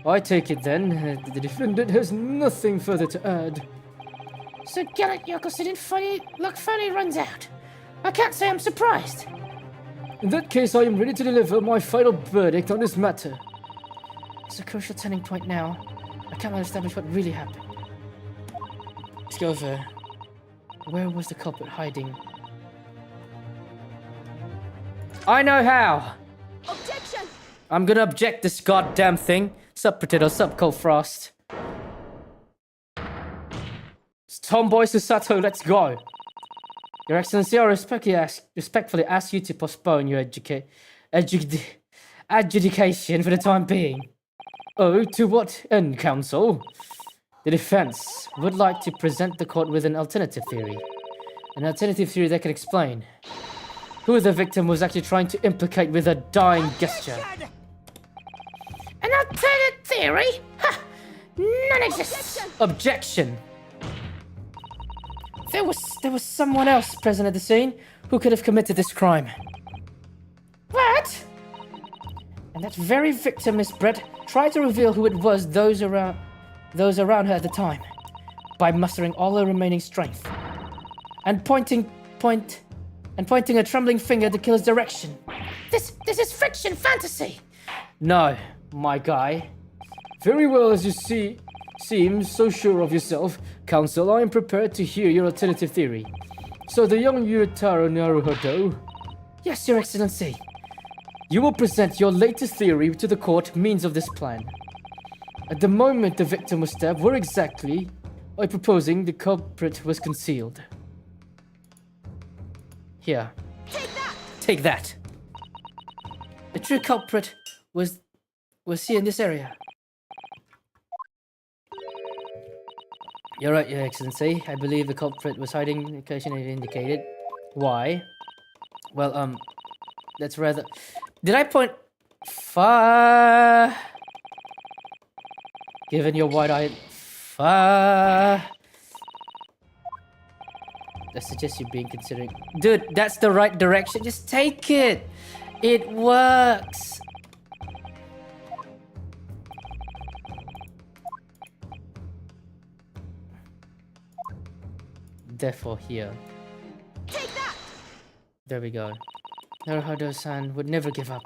I take it then that the defendant has nothing further to add. So Gallant Yokosunin finally runs out. I can't say I'm surprised. In that case, I am ready to deliver my final verdict on this matter. It's a crucial turning point now. I can't establish what really happened. Let's go over. Where was the culprit hiding? I know how! Objection! I'm gonna object this goddamn thing. Sup, Potato, sup, Cold Frost. It's Tomboy Susato, let's go. Your Excellency, I respectfully ask you to postpone your adjudication for the time being. Oh, to what end, Counsel? The defense would like to present the court with an alternative theory. An alternative theory that can explain who the victim was actually trying to implicate with a dying gesture. An alternative theory? Ha! None exists. Objection! There was someone else present at the scene who could have committed this crime. What? And that very victim, Miss Brett, tried to reveal who it was those around her at the time by mustering all her remaining strength and pointing a trembling finger at the killer's direction. This is fiction fantasy. No, my guy. Very well, as you seem so sure of yourself, Counsel, I am prepared to hear your alternative theory. So the young Yutaro Naruhodo... Yes, Your Excellency. You will present your latest theory to the court means of this plan. At the moment the victim was stabbed, where exactly are you proposing the culprit was concealed? Here. Take that. The true culprit was here in this area. You're right, Your Excellency. I believe the culprit was hiding in the location it indicated. Why? Well, that's rather... Did I point... Far... Given your wide-eyed... Far... I suggest you being considering... Dude, that's the right direction. Just take it. It works. Therefore, here. Take that! There we go. Naruhodo-san would never give up.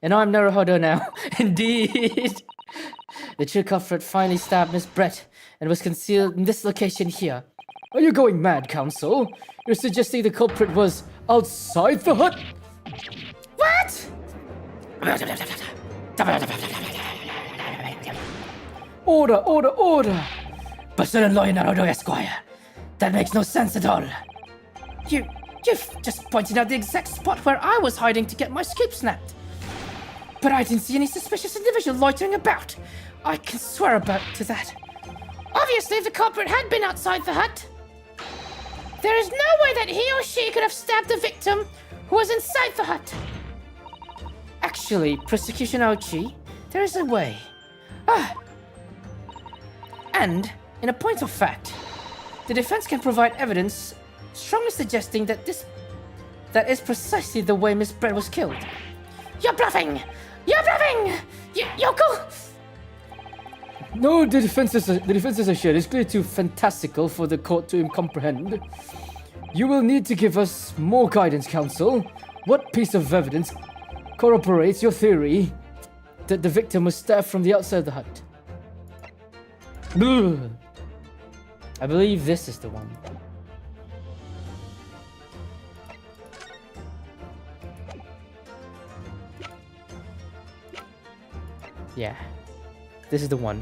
And I'm Naruhodo now. Indeed! The true culprit finally stabbed Miss Brett and was concealed in this location here. Are you going mad, Counsel? You're suggesting the culprit was outside the hut? What? Order, order, order! Person Lawyer Naruto Esquire. That makes no sense at all. You've just pointed out the exact spot where I was hiding to get my scoop snapped. But I didn't see any suspicious individual loitering about. I can swear to that. Obviously, the culprit had been outside the hut. There is no way that he or she could have stabbed the victim who was inside the hut. Actually, Prosecution Aochi, there is a way. And, in a point of fact, the defense can provide evidence strongly suggesting that that is precisely the way Miss Brett was killed. You're bluffing! You're bluffing! Yoko! No, the defense I shared is clearly too fantastical for the court to comprehend. You will need to give us more guidance, Counsel. What piece of evidence corroborates your theory that the victim was stabbed from the outside of the hut? I believe this is the one. Yeah, this is the one.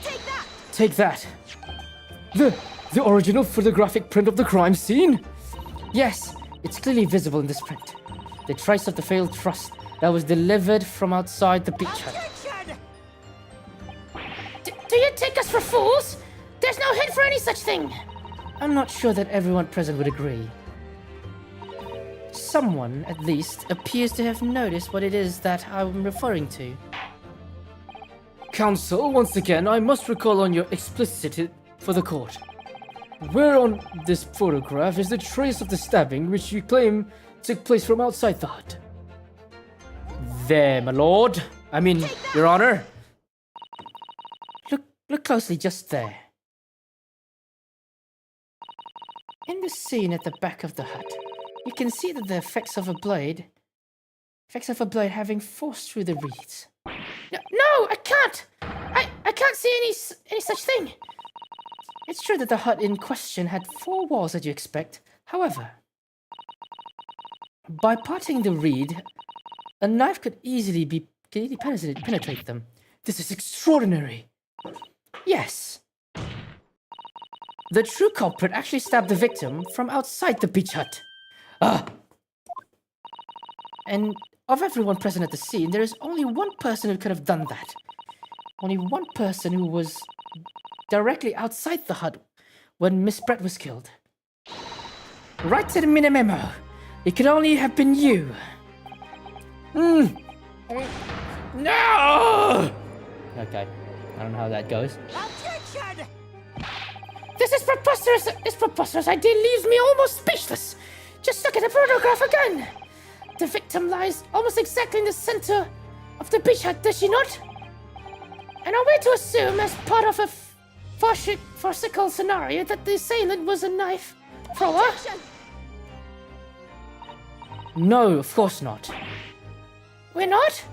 Take that! Take that! The original photographic print of the crime scene? Yes, it's clearly visible in this print. The trace of the failed thrust that was delivered from outside the beach hut. Objection! Do you take us for fools? There's no hint for any such thing. I'm not sure that everyone present would agree. Someone, at least, appears to have noticed what it is that I'm referring to. Counsel, once again, I must recall on your explicit for the court. Where on this photograph is the trace of the stabbing which you claim took place from outside the hut? There, my lord. I mean, your honor. Look closely just there. In the scene at the back of the hut, you can see that the effects of a blade having forced through the reeds. No, I can't! I can't see any such thing! It's true that the hut in question had 4 walls as you expect. However, by parting the reed, a knife could easily penetrate them. This is extraordinary. Yes. The true culprit actually stabbed the victim from outside the beach hut. And of everyone present at the scene, there is only one person who could have done that. Only one person who was directly outside the hut when Miss Brett was killed. Right to the mini memo. It could only have been you. No! Okay, I don't know how that goes. Objection! This is preposterous. This preposterous idea leaves me almost speechless. Just look at the photograph again. The victim lies almost exactly in the center of the beach hut, does she not? And are we to assume, as part of a farcical scenario, that the assailant was a knife thrower? Objection! No, of course not. We're not?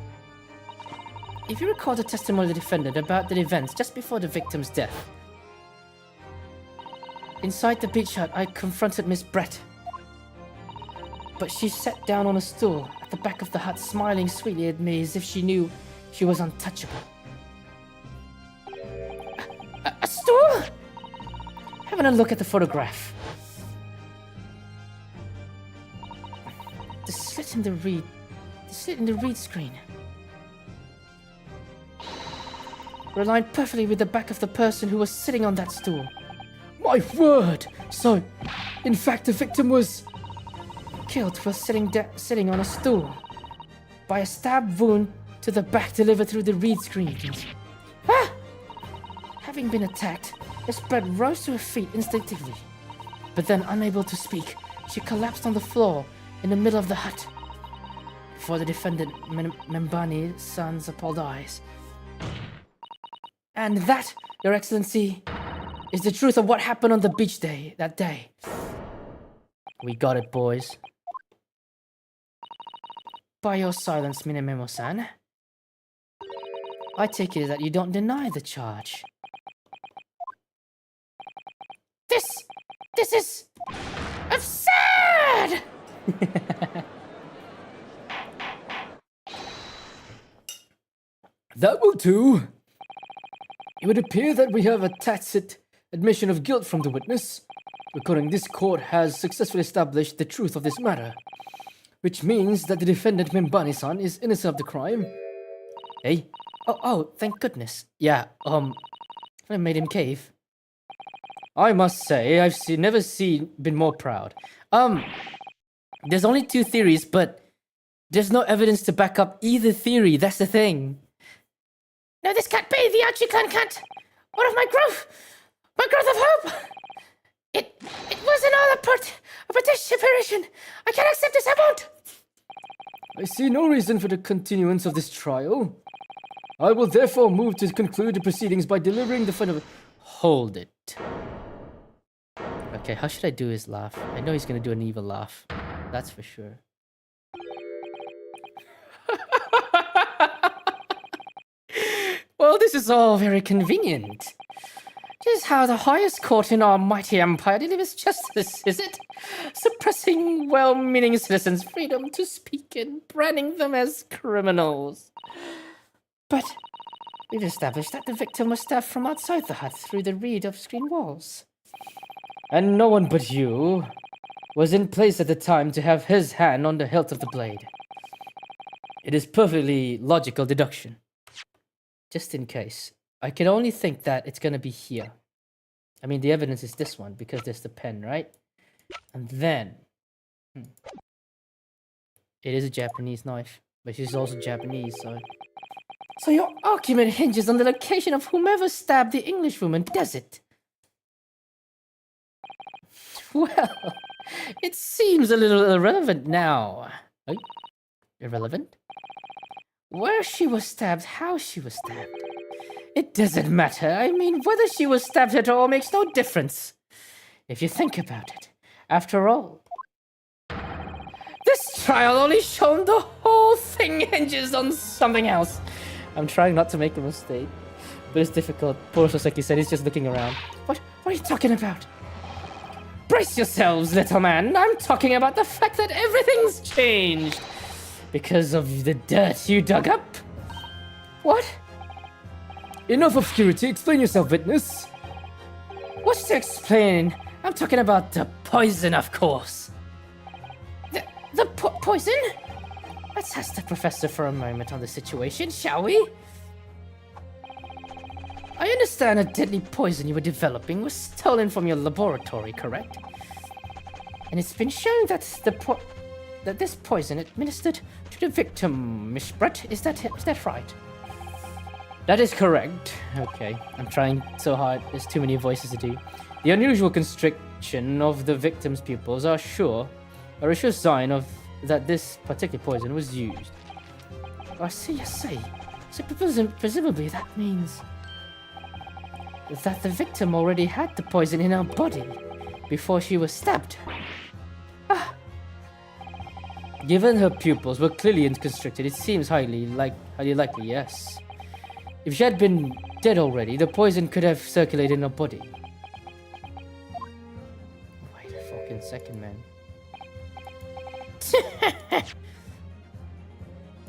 If you recall the testimony of the defendant about the events just before the victim's death, inside the beach hut, I confronted Miss Brett. But she sat down on a stool at the back of the hut, smiling sweetly at me as if she knew she was untouchable. A stool? Having a look at the photograph. The slit in the reed screen were aligned perfectly with the back of the person who was sitting on that stool. My word! So, in fact, the victim was killed while sitting on a stool by a stab wound to the back delivered through the reed screens. Ah! Having been attacked, Miss Brett rose to her feet instinctively, but then unable to speak, she collapsed on the floor in the middle of the hut before the defendant Membani's appalled eyes. And that, Your Excellency, is the truth of what happened on the beach that day. We got it, boys. By your silence, Minamemo-san, I take it that you don't deny the charge. This is absurd! That will do. It would appear that we have a tacit admission of guilt from the witness. According, this court has successfully established the truth of this matter, which means that the defendant Membani-san is innocent of the crime. Hey? Oh, thank goodness. Yeah, I made him cave. I must say, I've never been more proud. There's only two theories, but there's no evidence to back up either theory. That's the thing. No, this can't be. The Archie clan can't. What of my growth of hope? It wasn't all a participation. I can't accept this. I won't. I see no reason for the continuance of this trial. I will therefore move to conclude the proceedings by delivering the final... Hold it. Okay, how should I do his laugh? I know he's gonna do an evil laugh. That's for sure. Well, this is all very convenient. This is how the highest court in our mighty empire delivers justice, is it? Suppressing well-meaning citizens' freedom to speak and branding them as criminals. But we've established that the victim was stabbed from outside the hut through the reed of screen walls. And no one but you was in place at the time to have his hand on the hilt of the blade. It is perfectly logical deduction. Just in case. I can only think that it's gonna be here. I mean, the evidence is this one, because there's the pen, right? And then... It is a Japanese knife, but she's also Japanese, so... So your argument hinges on the location of whomever stabbed the Englishwoman, does it? Well, it seems a little irrelevant now. Oh, irrelevant? Where she was stabbed, how she was stabbed. It doesn't matter. I mean, whether she was stabbed at all makes no difference. If you think about it. After all, this trial only shown the whole thing hinges on something else. I'm trying not to make a mistake, but it's difficult. Poor Soseki said he's just looking around. What are you talking about? Brace yourselves, little man. I'm talking about the fact that everything's changed. Because of the dirt you dug up? What? Enough obscurity. Explain yourself, witness. What's to explain? I'm talking about the poison, of course. The poison? Let's ask the professor for a moment on the situation, shall we? I understand a deadly poison you were developing was stolen from your laboratory, correct? And it's been shown that this poison administered to the victim, Miss Brett. Is that right? That is correct. Okay, I'm trying so hard. There's too many voices to do. The unusual constriction of the victim's pupils are a sure sign of that this particular poison was used. I see. So presumably that means that the victim already had the poison in her body before she was stabbed. Given her pupils were clearly constricted, it seems highly likely, yes. If she had been dead already, the poison could have circulated in her body. Wait a fucking second, man.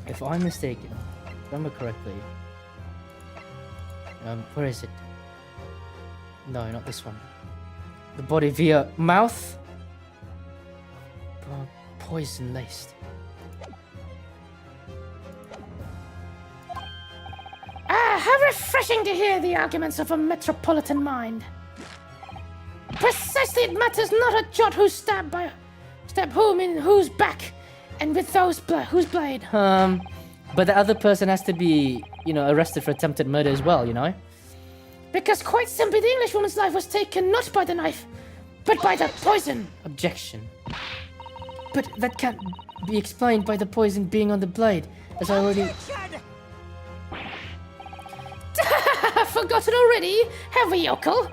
If I'm mistaken, if I remember correctly, where is it? No, not this one. The body via mouth? Poison laced. How refreshing to hear the arguments of a metropolitan mind. Precisely, it matters not a jot who stabbed whom in whose back, and with whose blade. But the other person has to be, arrested for attempted murder as well, Because quite simply, the Englishwoman's life was taken not by the knife, but by the poison. Objection. But that can't be explained by the poison being on the blade, as I already... Forgotten already, have we, yokel?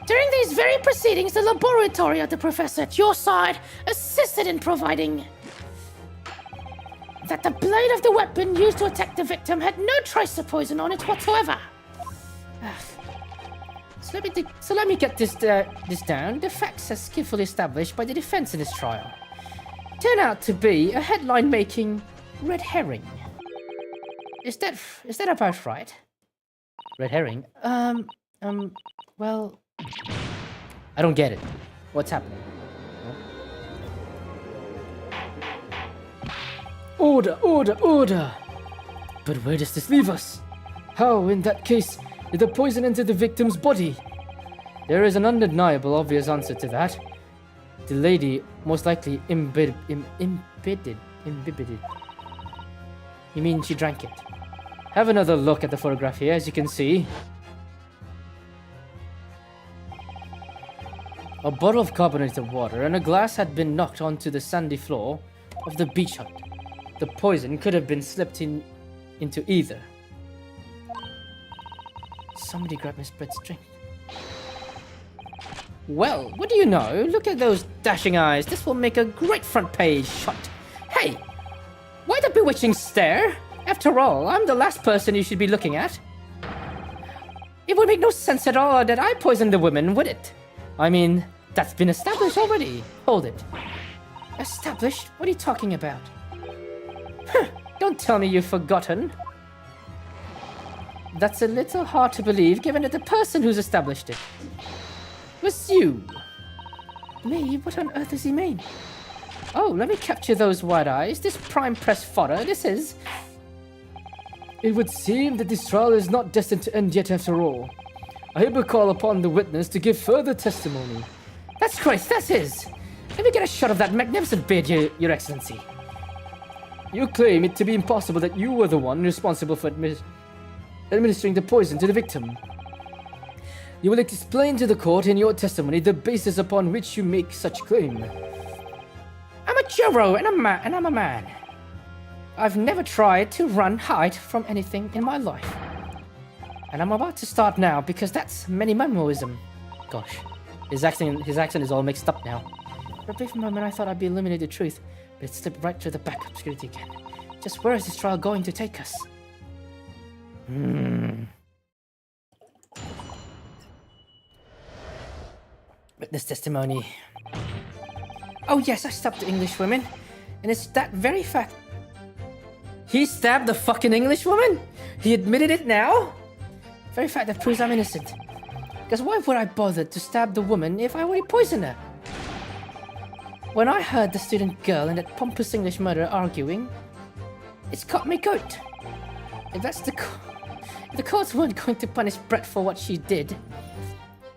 During these very proceedings, the laboratory of the professor at your side assisted in providing that the blade of the weapon used to attack the victim had no trace of poison on it whatsoever. So let me get this down. The facts as skillfully established by the defense in this trial turn out to be a headline-making red herring. Is that about right? Red herring? Well... I don't get it. What's happening? Order! But where does this leave us? How, in that case, did the poison enter the victim's body? There is an undeniable obvious answer to that. The lady most likely imbibed. You mean she drank it? Have another look at the photograph here, as you can see. A bottle of carbonated water and a glass had been knocked onto the sandy floor of the beach hut. The poison could have been slipped into either. Somebody grab Miss Brett's drink. Well, what do you know? Look at those dashing eyes. This will make a great front page shot. Hey! Why the bewitching stare? After all, I'm the last person you should be looking at. It would make no sense at all that I poisoned the woman, would it? I mean, that's been established already. Hold it. Established? What are you talking about? Don't tell me you've forgotten. That's a little hard to believe, given that the person who's established it was you. Me? What on earth does he mean? Oh, let me capture those wide eyes. This prime press fodder, this is... It would seem that this trial is not destined to end yet after all. I hereby call upon the witness to give further testimony. That's Christ, that's his. Let me get a shot of that magnificent beard, Your Excellency. You claim it to be impossible that you were the one responsible for administering the poison to the victim. You will explain to the court in your testimony the basis upon which you make such claim. I'm a Joro and I'm a man. I've never tried to hide from anything in my life. And I'm about to start now because that's minimumism. Gosh, his accent is all mixed up now. For a brief moment I thought I'd be illuminated the truth, but it slipped right through the back obscurity again. Just where is this trial going to take us? Witness testimony. Oh yes, I stabbed the English woman. And it's that very fact. He stabbed the fucking English woman? He admitted it now? Very fact that proves I'm innocent. Because why would I bother to stab the woman if I already poisoned her? When I heard the student girl and that pompous English murderer arguing, it's caught me goat. If that's the if the courts weren't going to punish Brett for what she did,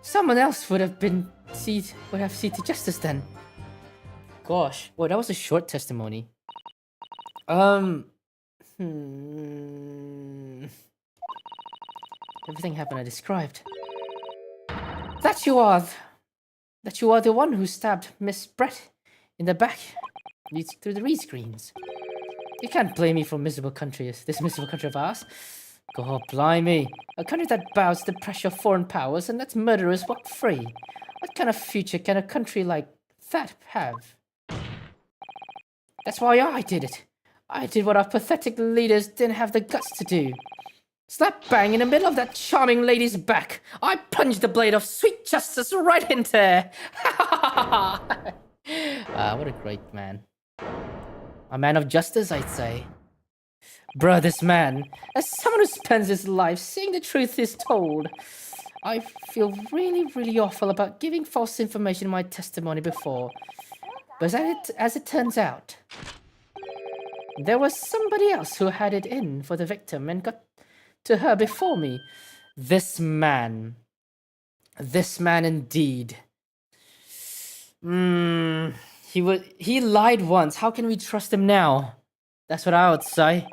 someone else would have seen to justice then. Gosh, well, that was a short testimony. Everything happened I described. That you are the one who stabbed Miss Brett in the back through the reed screens. You can't blame me for this miserable country of ours. God blimey. A country that bows to the pressure of foreign powers and lets murderers walk free. What kind of future can a country like that have? That's why I did it. I did what our pathetic leaders didn't have the guts to do. Slap bang in the middle of that charming lady's back, I plunged the blade of sweet justice right into her. What a great man. A man of justice, I'd say. Bruh, this man, as someone who spends his life seeing the truth is told, I feel really awful about giving false information in my testimony before. But as it turns out, there was somebody else who had it in for the victim and got to her before me. This man indeed. He lied once. How can we trust him now? That's what I would say.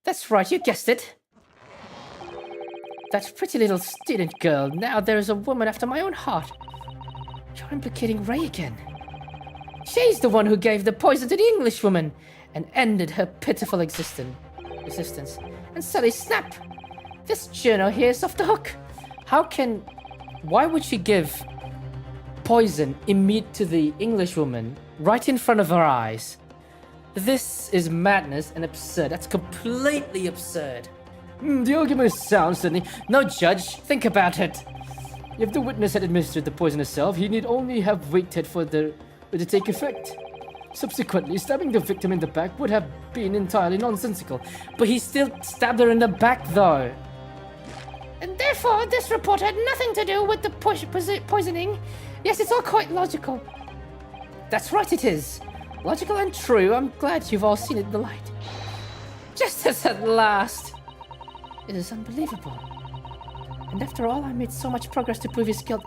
That's right, you guessed it. That pretty little student girl. Now there is a woman after my own heart. You're implicating Ray again. She's the one who gave the poison to the Englishwoman and ended her pitiful existence. And suddenly snap! This journal here is off the hook. Why would she give poison immediate to the Englishwoman right in front of her eyes? This is madness and absurd. That's completely absurd. The argument is sound, certainly. No, Judge, think about it. If the witness had administered the poison herself, he need only have waited for it to take effect. Subsequently, stabbing the victim in the back would have been entirely nonsensical. But he still stabbed her in the back, though. And therefore, this report had nothing to do with the poisoning. Yes, it's all quite logical. That's right, it is. Logical and true. I'm glad you've all seen it in the light. Justice at last. It is unbelievable. And after all, I made so much progress to prove his guilt.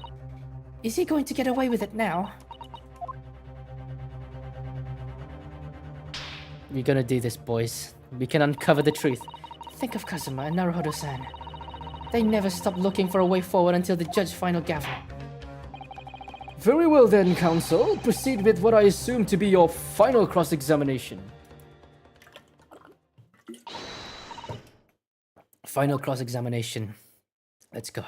Is he going to get away with it now? We're gonna do this, boys. We can uncover the truth. Think of Kazuma and Naruhodo-san. They never stopped looking for a way forward until the judge's final gavel. Very well then, counsel. Proceed with what I assume to be your final cross-examination. Final cross-examination. Let's go.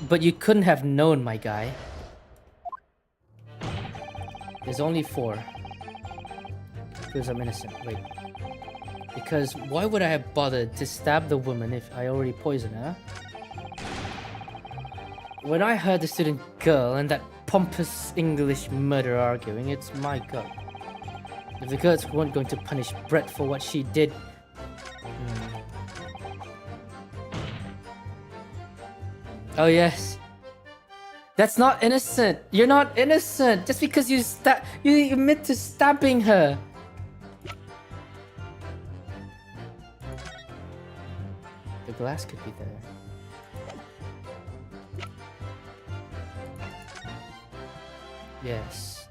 But you couldn't have known, my guy. There's only 4. Because I'm innocent. Wait. Because why would I have bothered to stab the woman if I already poisoned her? When I heard the student girl and that pompous English murderer arguing, it's my gut. If the girls weren't going to punish Brett for what she did... Oh yes. That's not innocent. You're not innocent just because you admit to stabbing her. The glass could be there. Yes.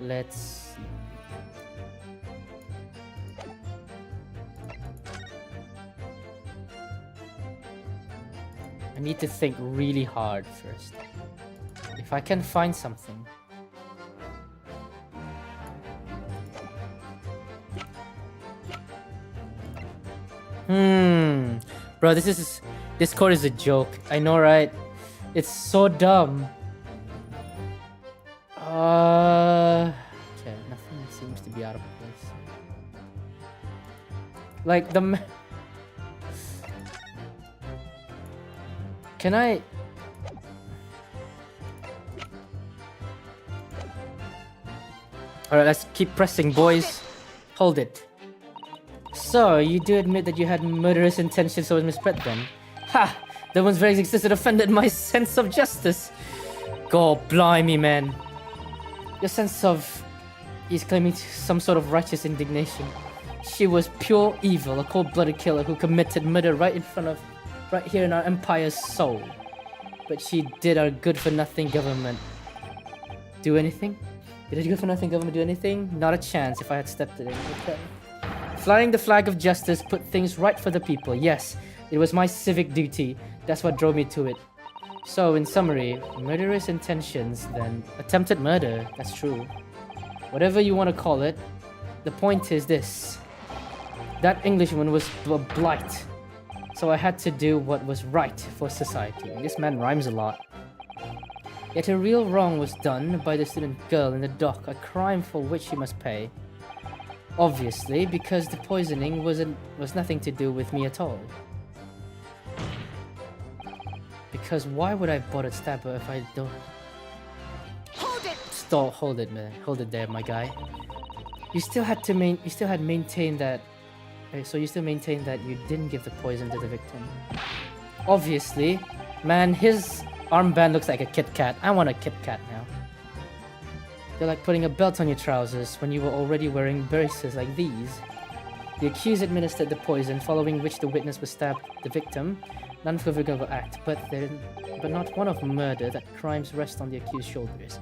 Let's see. I need to think really hard first. If I can find something. Bro, this code is a joke. I know, right? It's so dumb. be out of place. Like the. Can I? Alright, let's keep pressing, boys. Hold it. So, you do admit that you had murderous intentions towards Miss Brett then? Ha! The one's very existence offended my sense of justice. God blimey, man. Your sense of... He's claiming some sort of righteous indignation. She was pure evil, a cold-blooded killer who committed murder right in front of... Right here in our empire's soul. But she did our good-for-nothing government. Do anything? Did a good-for-nothing government do anything? Not a chance if I had stepped in. Okay. Flying the flag of justice put things right for the people. Yes, it was my civic duty. That's what drove me to it. So, in summary, murderous intentions, then attempted murder. That's true. Whatever you want to call it, the point is this. That Englishman was a blight. So I had to do what was right for society. This man rhymes a lot. Yet a real wrong was done by the student girl in the dock, a crime for which she must pay. Obviously, because the poisoning was nothing to do with me at all. Because why would I bother stab her if I don't... Hold it! Stop, hold it, man. Hold it there, my guy. You still had maintained that... So you still maintain that you didn't give the poison to the victim. Obviously, man, his armband looks like a Kit Kat. I want a Kit Kat now. They're like putting a belt on your trousers when you were already wearing braces like these. The accused administered the poison, following which the witness was stabbed the victim. None for vulgar act, but not one of murder. That crimes rest on the accused's shoulders.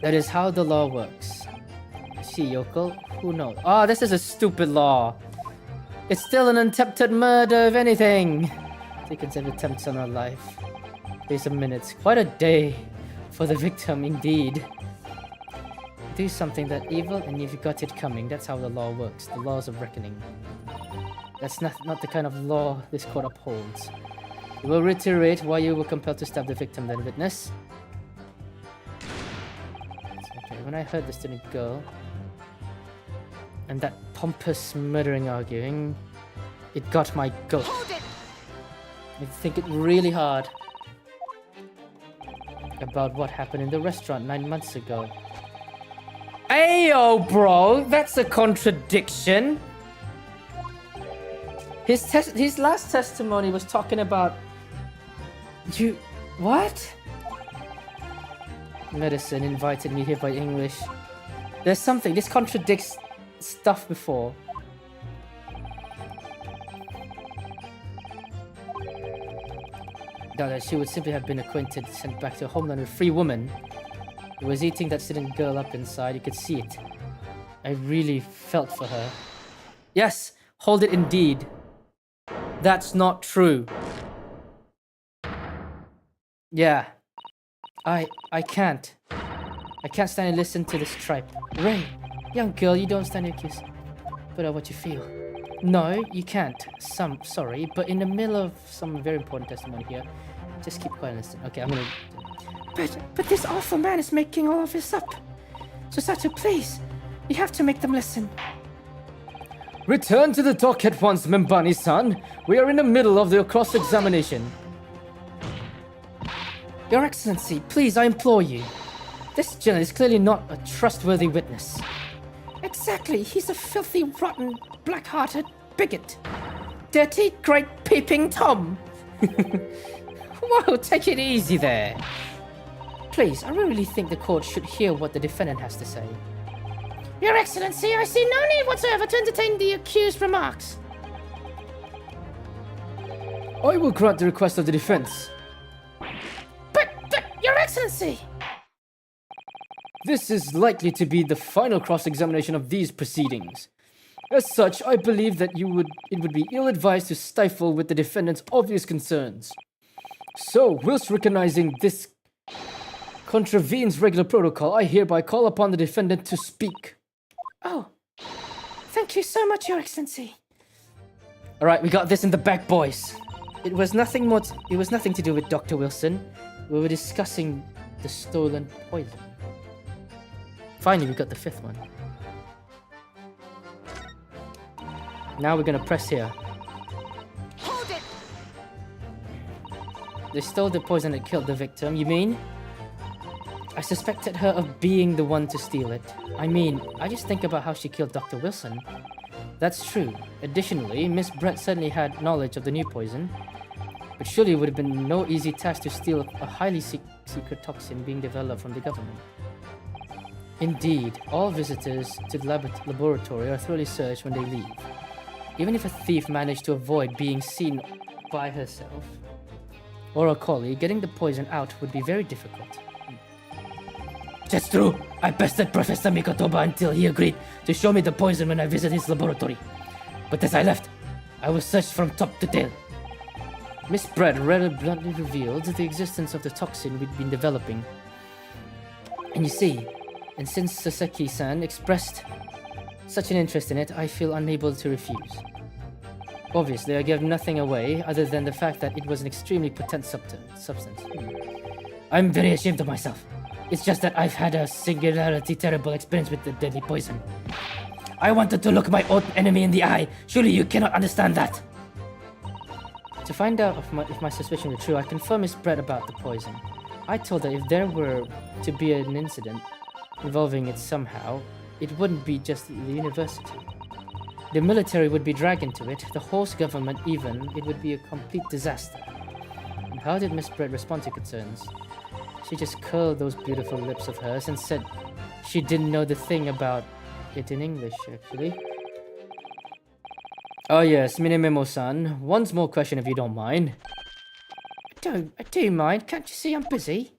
That is how the law works. See, yokel, who knows? Oh, this is a stupid law. It's still an attempted murder, if anything. Taken 7 attempts on her life. Days of minutes. Quite a day for the victim, indeed. Do something that evil and you've got it coming. That's how the law works. The laws of reckoning. That's not the kind of law this court upholds. We will reiterate why you were compelled to stab the victim then, witness. Okay, when I heard the student girl and that pompous murdering arguing, it got my goat. I think it really hard about what happened in the restaurant 9 months ago. Ayo, bro, that's a contradiction. His last testimony was talking about you. What? Medicine invited me here by English. There's something. This contradicts stuff before. That she would simply have been acquainted, sent back to her homeland, a free woman who was eating that student girl up inside. You could see it. I really felt for her. Yes, hold it indeed. That's not true. Yeah. I can't. I can't stand and listen to this tripe. Ray, young girl, you don't stand here, kiss. Put out what you feel. No, you can't. Sorry, but in the middle of some very important testimony here, just keep quiet and listen. Okay, I'm gonna... But this awful man is making all of this up. Susato, please. You have to make them listen. Return to the dock at once, Membani-san. We are in the middle of the cross-examination. Your Excellency, please, I implore you. This gentleman is clearly not a trustworthy witness. Exactly. He's a filthy, rotten, black-hearted bigot. Dirty, great, peeping Tom. Whoa, take it easy there. Please, I really think the court should hear what the defendant has to say. Your Excellency, I see no need whatsoever to entertain the accused's remarks. I will grant the request of the defense. But, Your Excellency! This is likely to be the final cross-examination of these proceedings. As such, I believe that it would be ill-advised to stifle with the defendant's obvious concerns. So, whilst recognizing this contravenes regular protocol, I hereby call upon the defendant to speak. Oh, thank you so much, Your Excellency. Alright, we got this in the back, boys. It was nothing to do with Dr. Wilson. We were discussing the stolen poison. Finally, we got the 5th one. Now we're gonna press here. Hold it! They stole the poison that killed the victim, you mean? I suspected her of being the one to steal it. I mean, I just think about how she killed Dr. Wilson. That's true. Additionally, Miss Brett certainly had knowledge of the new poison. But surely it would have been no easy task to steal a highly secret toxin being developed from the government. Indeed, all visitors to the laboratory are thoroughly searched when they leave. Even if a thief managed to avoid being seen by herself or a colleague, getting the poison out would be very difficult. That's true. I pestered Professor Mikotoba until he agreed to show me the poison when I visited his laboratory. But as I left, I was searched from top to tail. Miss Brett rather bluntly revealed the existence of the toxin we'd been developing. And you see, and since Sasaki-san expressed such an interest in it, I feel unable to refuse. Obviously, I gave nothing away other than the fact that it was an extremely potent substance. I'm very ashamed of myself. It's just that I've had a singularly terrible experience with the deadly poison. I wanted to look my own enemy in the eye. Surely you cannot understand that. To find out if my suspicions were true, I confirmed Miss Brett about the poison. I told her if there were to be an incident involving it somehow, it wouldn't be just the university. The military would be dragged into it, the whole government even. It would be a complete disaster. And how did Miss Brett respond to concerns? She just curled those beautiful lips of hers and said she didn't know the thing about it in English, actually. Oh yes, Minamemo-san, one more question if you don't mind. I do mind. Can't you see I'm busy?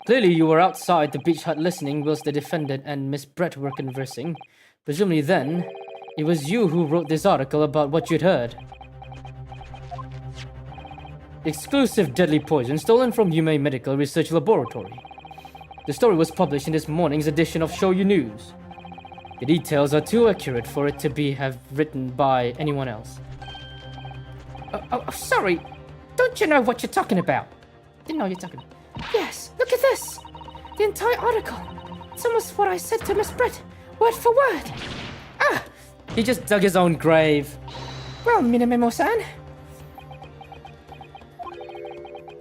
Clearly you were outside the beach hut listening whilst the defendant and Miss Brett were conversing. Presumably then, it was you who wrote this article about what you'd heard. Exclusive deadly poison stolen from UNGAAA Medical Research Laboratory. The story was published in this morning's edition of Shoyu News. The details are too accurate for it to have written by anyone else. Sorry. Don't you know what you're talking about? Didn't know you're talking. Yes, look at this. The entire article. It's almost what I said to Miss Brett, word for word. Ah! He just dug his own grave. Well, Minamemo-san.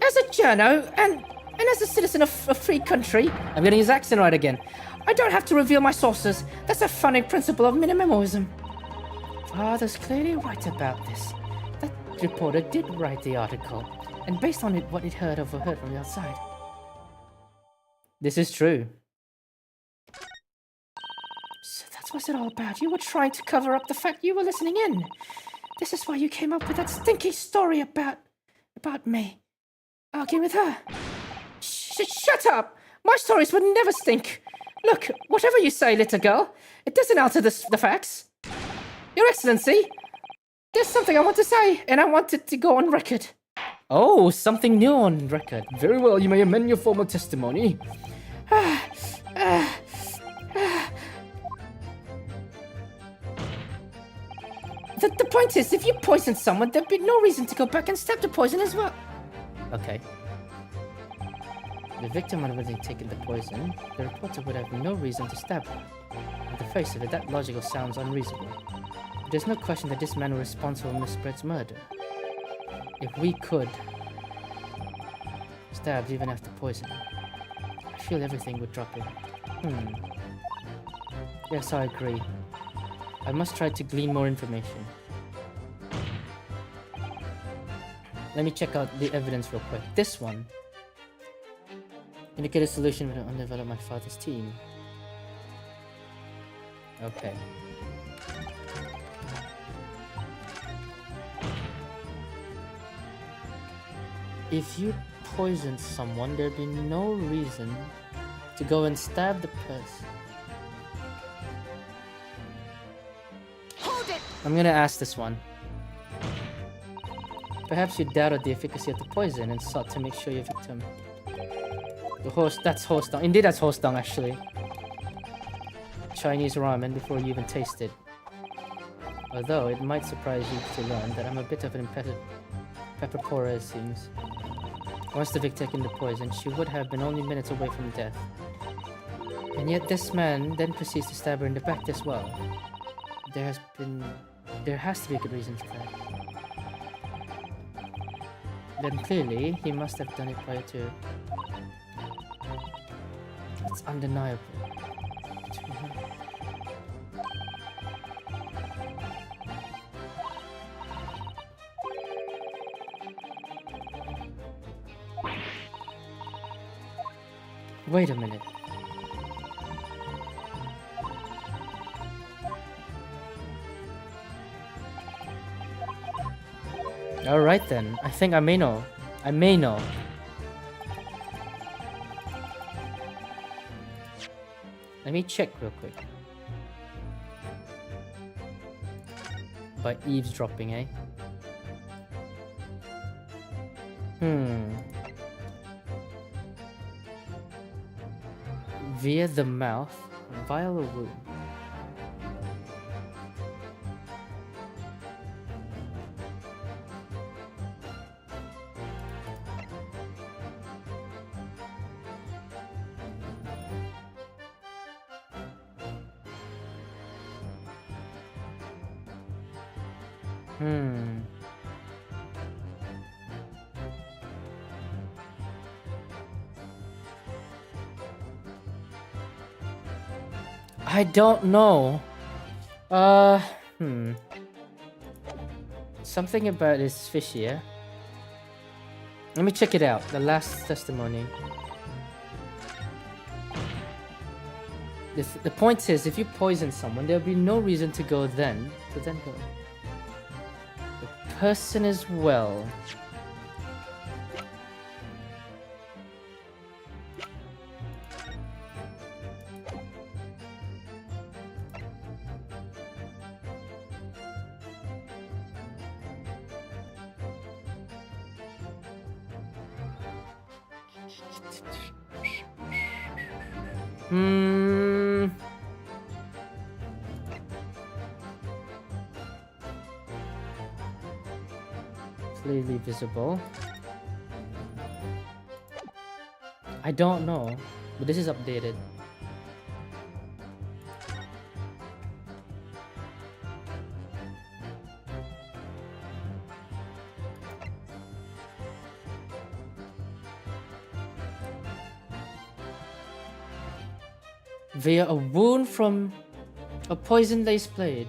As a journo and as a citizen of a free country, I'm getting his accent right again. I don't have to reveal my sources. That's a founding principle of Minamemoism. Father's clearly right about this. That reporter did write the article, and based on it, what it overheard from the outside. This is true. So that's what it's all about. You were trying to cover up the fact you were listening in. This is why you came up with that stinky story about me. Arguing with her. Shut up! My stories would never stink. Look, whatever you say, little girl, it doesn't alter the facts. Your Excellency, there's something I want to say, and I want it to go on record. Oh, something new on record. Very well, you may amend your formal testimony. The point is, if you poisoned someone, there'd be no reason to go back and stab the poison as well. Okay. The victim had already taken the poison. The reporter would have no reason to stab her. On the face of it, that logical sounds unreasonable. But there's no question that this man was responsible for Miss Brett's murder. If we could stabbed even after poisoning, I feel everything would drop in. Yes, I agree. I must try to glean more information. Let me check out the evidence real quick. This one. Indicate a solution when I undevelop my father's team. Okay. If you poisoned someone, there'd be no reason to go and stab the person. Hold it! I'm gonna ask this one. Perhaps you doubted the efficacy of the poison and sought to make sure your victim. That's horse dung. Indeed, that's horse dung, actually. Chinese ramen before you even taste it. Although, it might surprise you to learn that I'm a bit of an pepper pourer, it seems. Once the victim taken the poison, she would have been only minutes away from death. And yet this man then proceeds to stab her in the back as well. There has been There has to be a good reason for that. Then clearly, he must have done it prior to... It's undeniable. Wait a minute. Alright then, I think I may know. I may know. Let me check real quick. By eavesdropping, eh? Via the mouth, via the womb. I don't know. Something about his fish here. Let me check it out. The last testimony. The point is, if you poison someone, there'll be no reason to go then. To then go. The person is well. Clearly visible. I don't know, but this is updated. Via a wound from a poison-laced blade.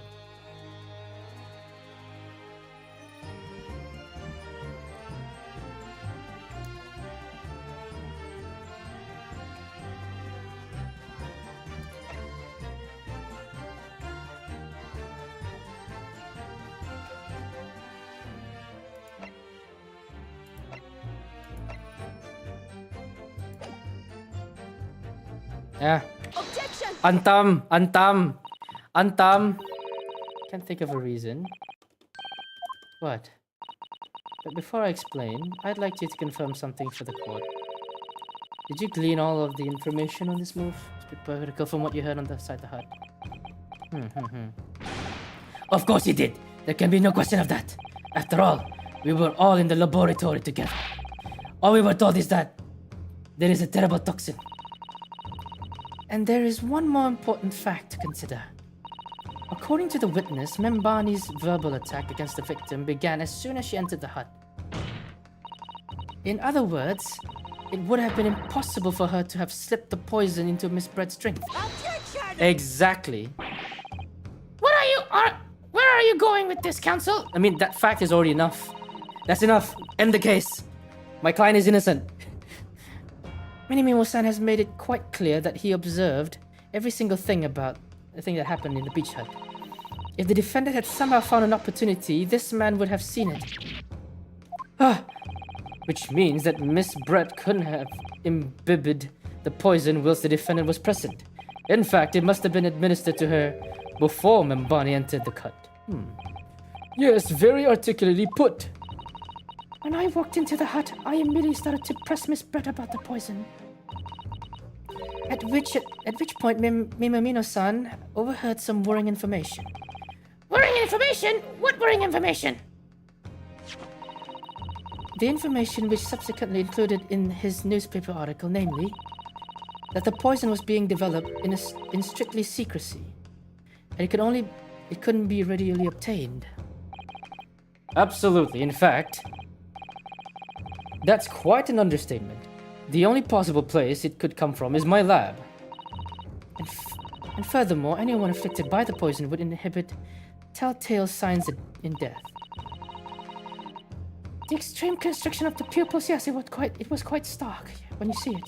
Yeah. Objection! Antam. Can't think of a reason. What? But before I explain, I'd like you to confirm something for the court. Did you glean all of the information on this move? It's critical from what you heard on the side of the hut. Of course he did. There can be no question of that. After all, we were all in the laboratory together. All we were told is that there is a terrible toxin. And there is one more important fact to consider. According to the witness, Membani's verbal attack against the victim began as soon as she entered the hut. In other words, it would have been impossible for her to have slipped the poison into Miss Bread's drink. Objection! Exactly. Where are you going with this, counsel? I mean, that fact is already enough. That's enough. End the case. My client is innocent. Minimimo-san has made it quite clear that he observed every single thing about the thing that happened in the beach hut. If the defendant had somehow found an opportunity, this man would have seen it. Which means that Miss Brett couldn't have imbibed the poison whilst the defendant was present. In fact, it must have been administered to her before Membani entered the hut. Yes, very articulately put. When I walked into the hut, I immediately started to press Miss Brett about the poison. At which point Mimamino-san overheard some worrying information. Worrying information? What worrying information? The information which subsequently included in his newspaper article, namely, that the poison was being developed in strictly secrecy, and it could only it couldn't be readily obtained. Absolutely. In fact, that's quite an understatement. The only possible place it could come from is my lab. And furthermore, anyone afflicted by the poison would inhibit telltale signs in death. The extreme constriction of the pupils, yes, it was quite stark when you see it.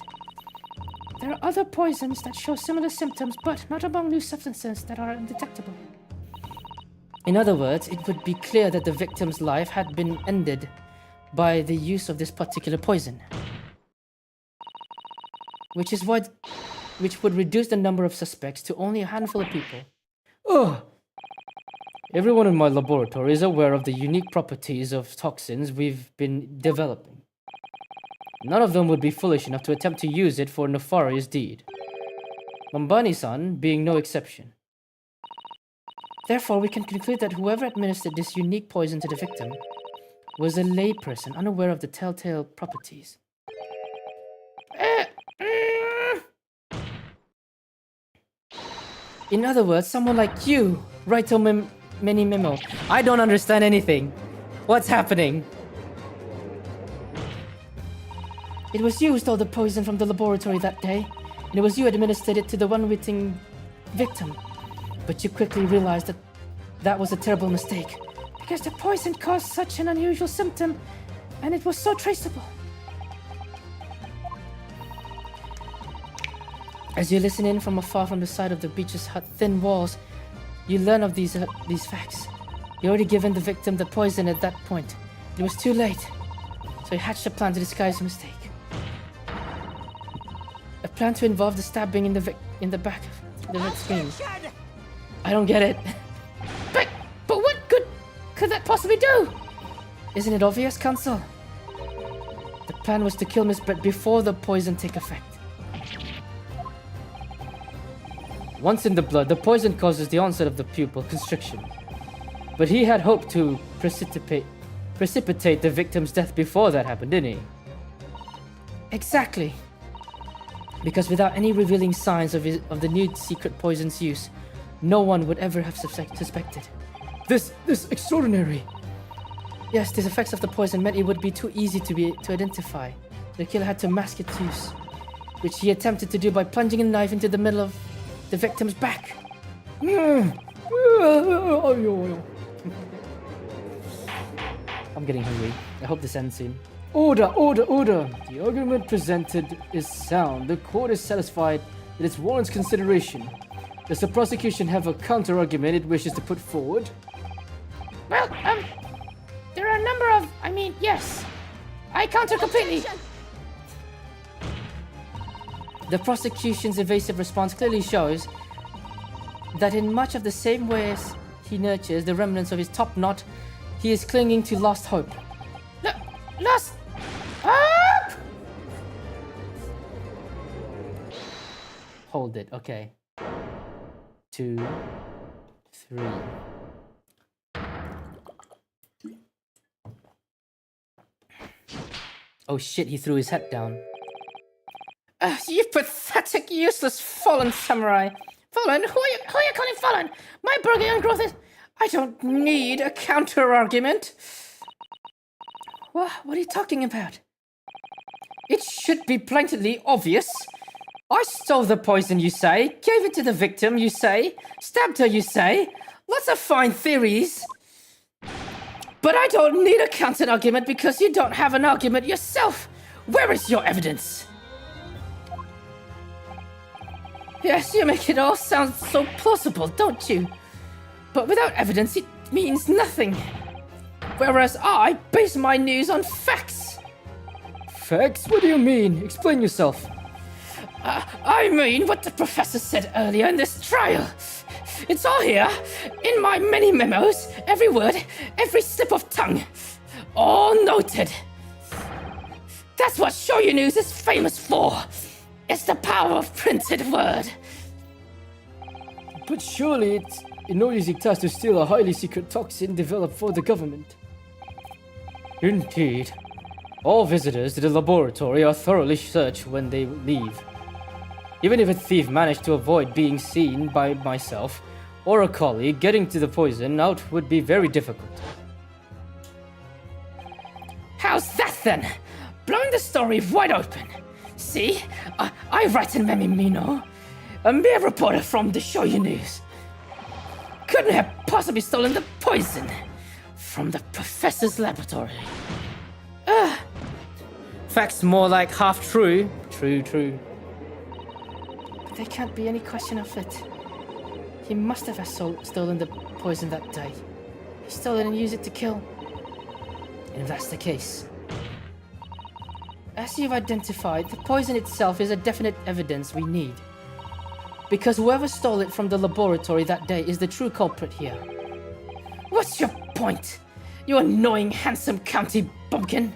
There are other poisons that show similar symptoms, but not among new substances that are undetectable. In other words, it would be clear that the victim's life had been ended by the use of this particular poison. Which would reduce the number of suspects to only a handful of people. Oh! Everyone in my laboratory is aware of the unique properties of toxins we've been developing. None of them would be foolish enough to attempt to use it for a nefarious deed. Mambani-san being no exception. Therefore, we can conclude that whoever administered this unique poison to the victim was a layperson unaware of the telltale properties. In other words, someone like you, Raito Mini Memo. I don't understand anything. What's happening? It was you who stole the poison from the laboratory that day, and it was you who administered it to the unwitting victim. But you quickly realized that that was a terrible mistake, because the poison caused such an unusual symptom, and it was so traceable. As you listen in from afar from the side of the beach's thin walls, you learn of these facts. You already given the victim the poison at that point. It was too late, so you hatched a plan to disguise your mistake. A plan to involve the stabbing in the back of the red screen. I don't get it. But what good could that possibly do? Isn't it obvious, Counsel? The plan was to kill Miss Brett before the poison take effect. Once in the blood, the poison causes the onset of the pupil constriction. But he had hoped to precipitate the victim's death before that happened, didn't he? Exactly. Because without any revealing signs of the new secret poison's use, no one would ever have suspected. This extraordinary. Yes, the effects of the poison meant it would be too easy to identify. The killer had to mask its use, which he attempted to do by plunging a knife into the middle of the victim's back. I'm getting hungry. I hope this ends soon. Order! The argument presented is sound. The court is satisfied that it warrants consideration. Does the prosecution have a counter-argument it wishes to put forward? Well, there are a number of... yes. I counter completely. The prosecution's evasive response clearly shows that in much of the same way as he nurtures the remnants of his top knot, he is clinging to lost hope. Lost hope? Hold it, okay. 2, 3. Oh shit, he threw his hat down. You pathetic, useless, fallen samurai. Fallen? Who are you calling fallen? My burger growth is... I don't need a counter-argument. What are you talking about? It should be blatantly obvious. I stole the poison, you say. Gave it to the victim, you say. Stabbed her, you say. Lots of fine theories. But I don't need a counter-argument because you don't have an argument yourself. Where is your evidence? Yes, you make it all sound so plausible, don't you? But without evidence, it means nothing. Whereas I base my news on facts. Facts? What do you mean? Explain yourself. I mean what the professor said earlier in this trial. It's all here, in my many memos, every word, every slip of tongue. All noted. That's what Shoyu News is famous for. It's the power of printed word. But surely it's no easy task to steal a highly secret toxin developed for the government. Indeed. All visitors to the laboratory are thoroughly searched when they leave. Even if a thief managed to avoid being seen by myself, or a colleague getting to the poison out would be very difficult. How's that then? Blowing the story wide open. See, I write in Memimino, a mere reporter from the Shoyu News. Couldn't have possibly stolen the poison from the professor's laboratory. Facts more like half true. True. But there can't be any question of it. He must have stolen the poison that day. He stole it and used it to kill. And if that's the case, as you've identified, the poison itself is a definite evidence we need. Because whoever stole it from the laboratory that day is the true culprit here. What's your point, you annoying handsome country bumpkin?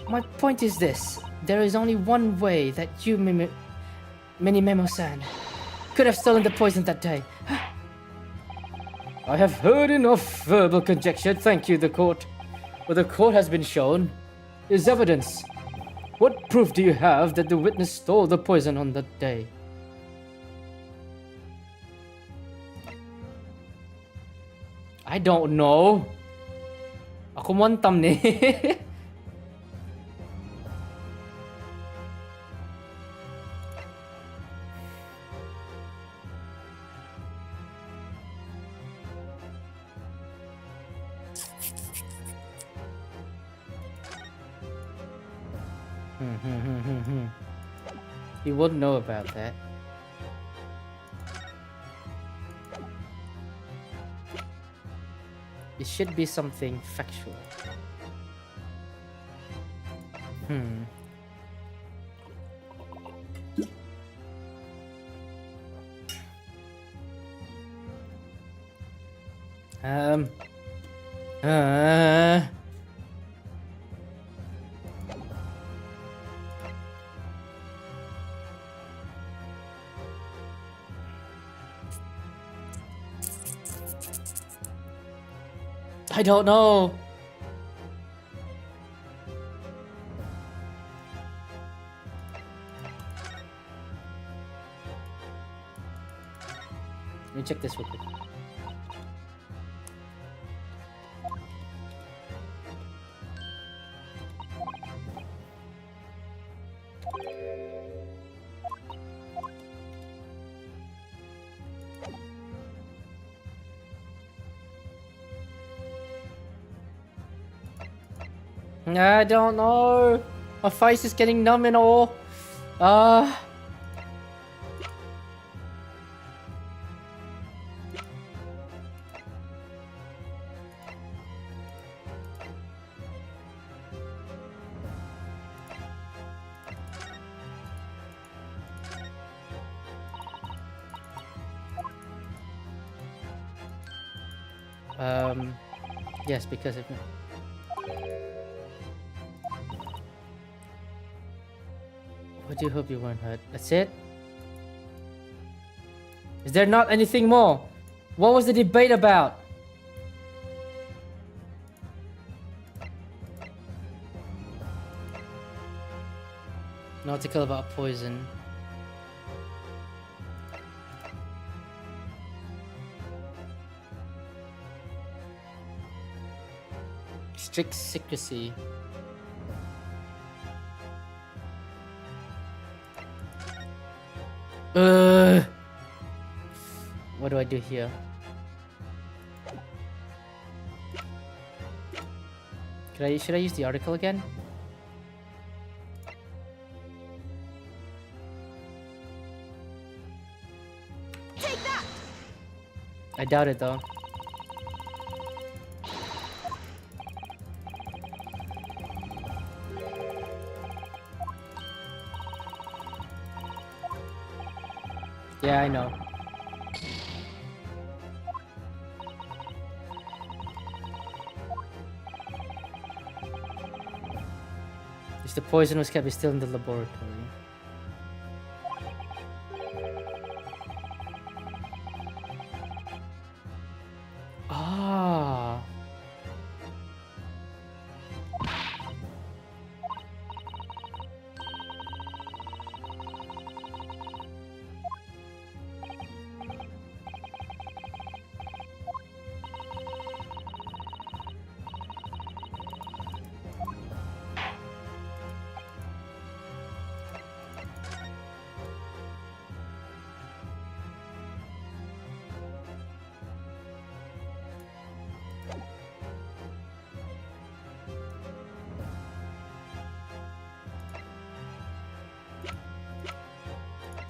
My point is this. There is only one way that you, Minimemo-san, could have stolen the poison that day. I have heard enough verbal conjecture, thank you, the court. What the court has been shown is evidence. What proof do you have that the witness stole the poison on that day? I don't know. Ako montam ni. He wouldn't know about that. It should be something factual. I don't know. Let me check this real quick. I don't know. My face is getting numb and all. Yes, because of me. I do hope you weren't hurt. That's it? Is there not anything more? What was the debate about? An article about poison. Strict secrecy. What do I do here? Should I use the article again? Take that! I doubt it though. Yeah, I know. If the poison was kept still in the laboratory. Ah.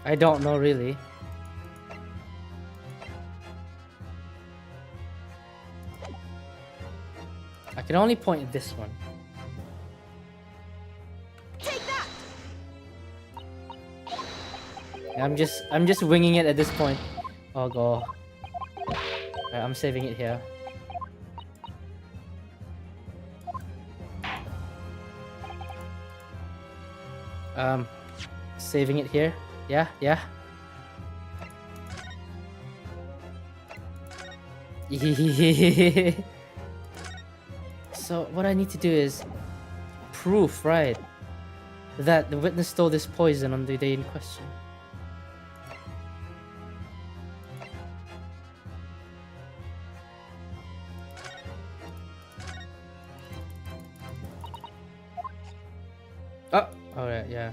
I don't know really. I can only point at this one. Take that! I'm just winging it at this point. Oh god. Alright, I'm saving it here. Saving it here. Yeah, yeah. So what I need to do is proof, right, that the witness stole this poison on the day in question. Oh, alright, yeah.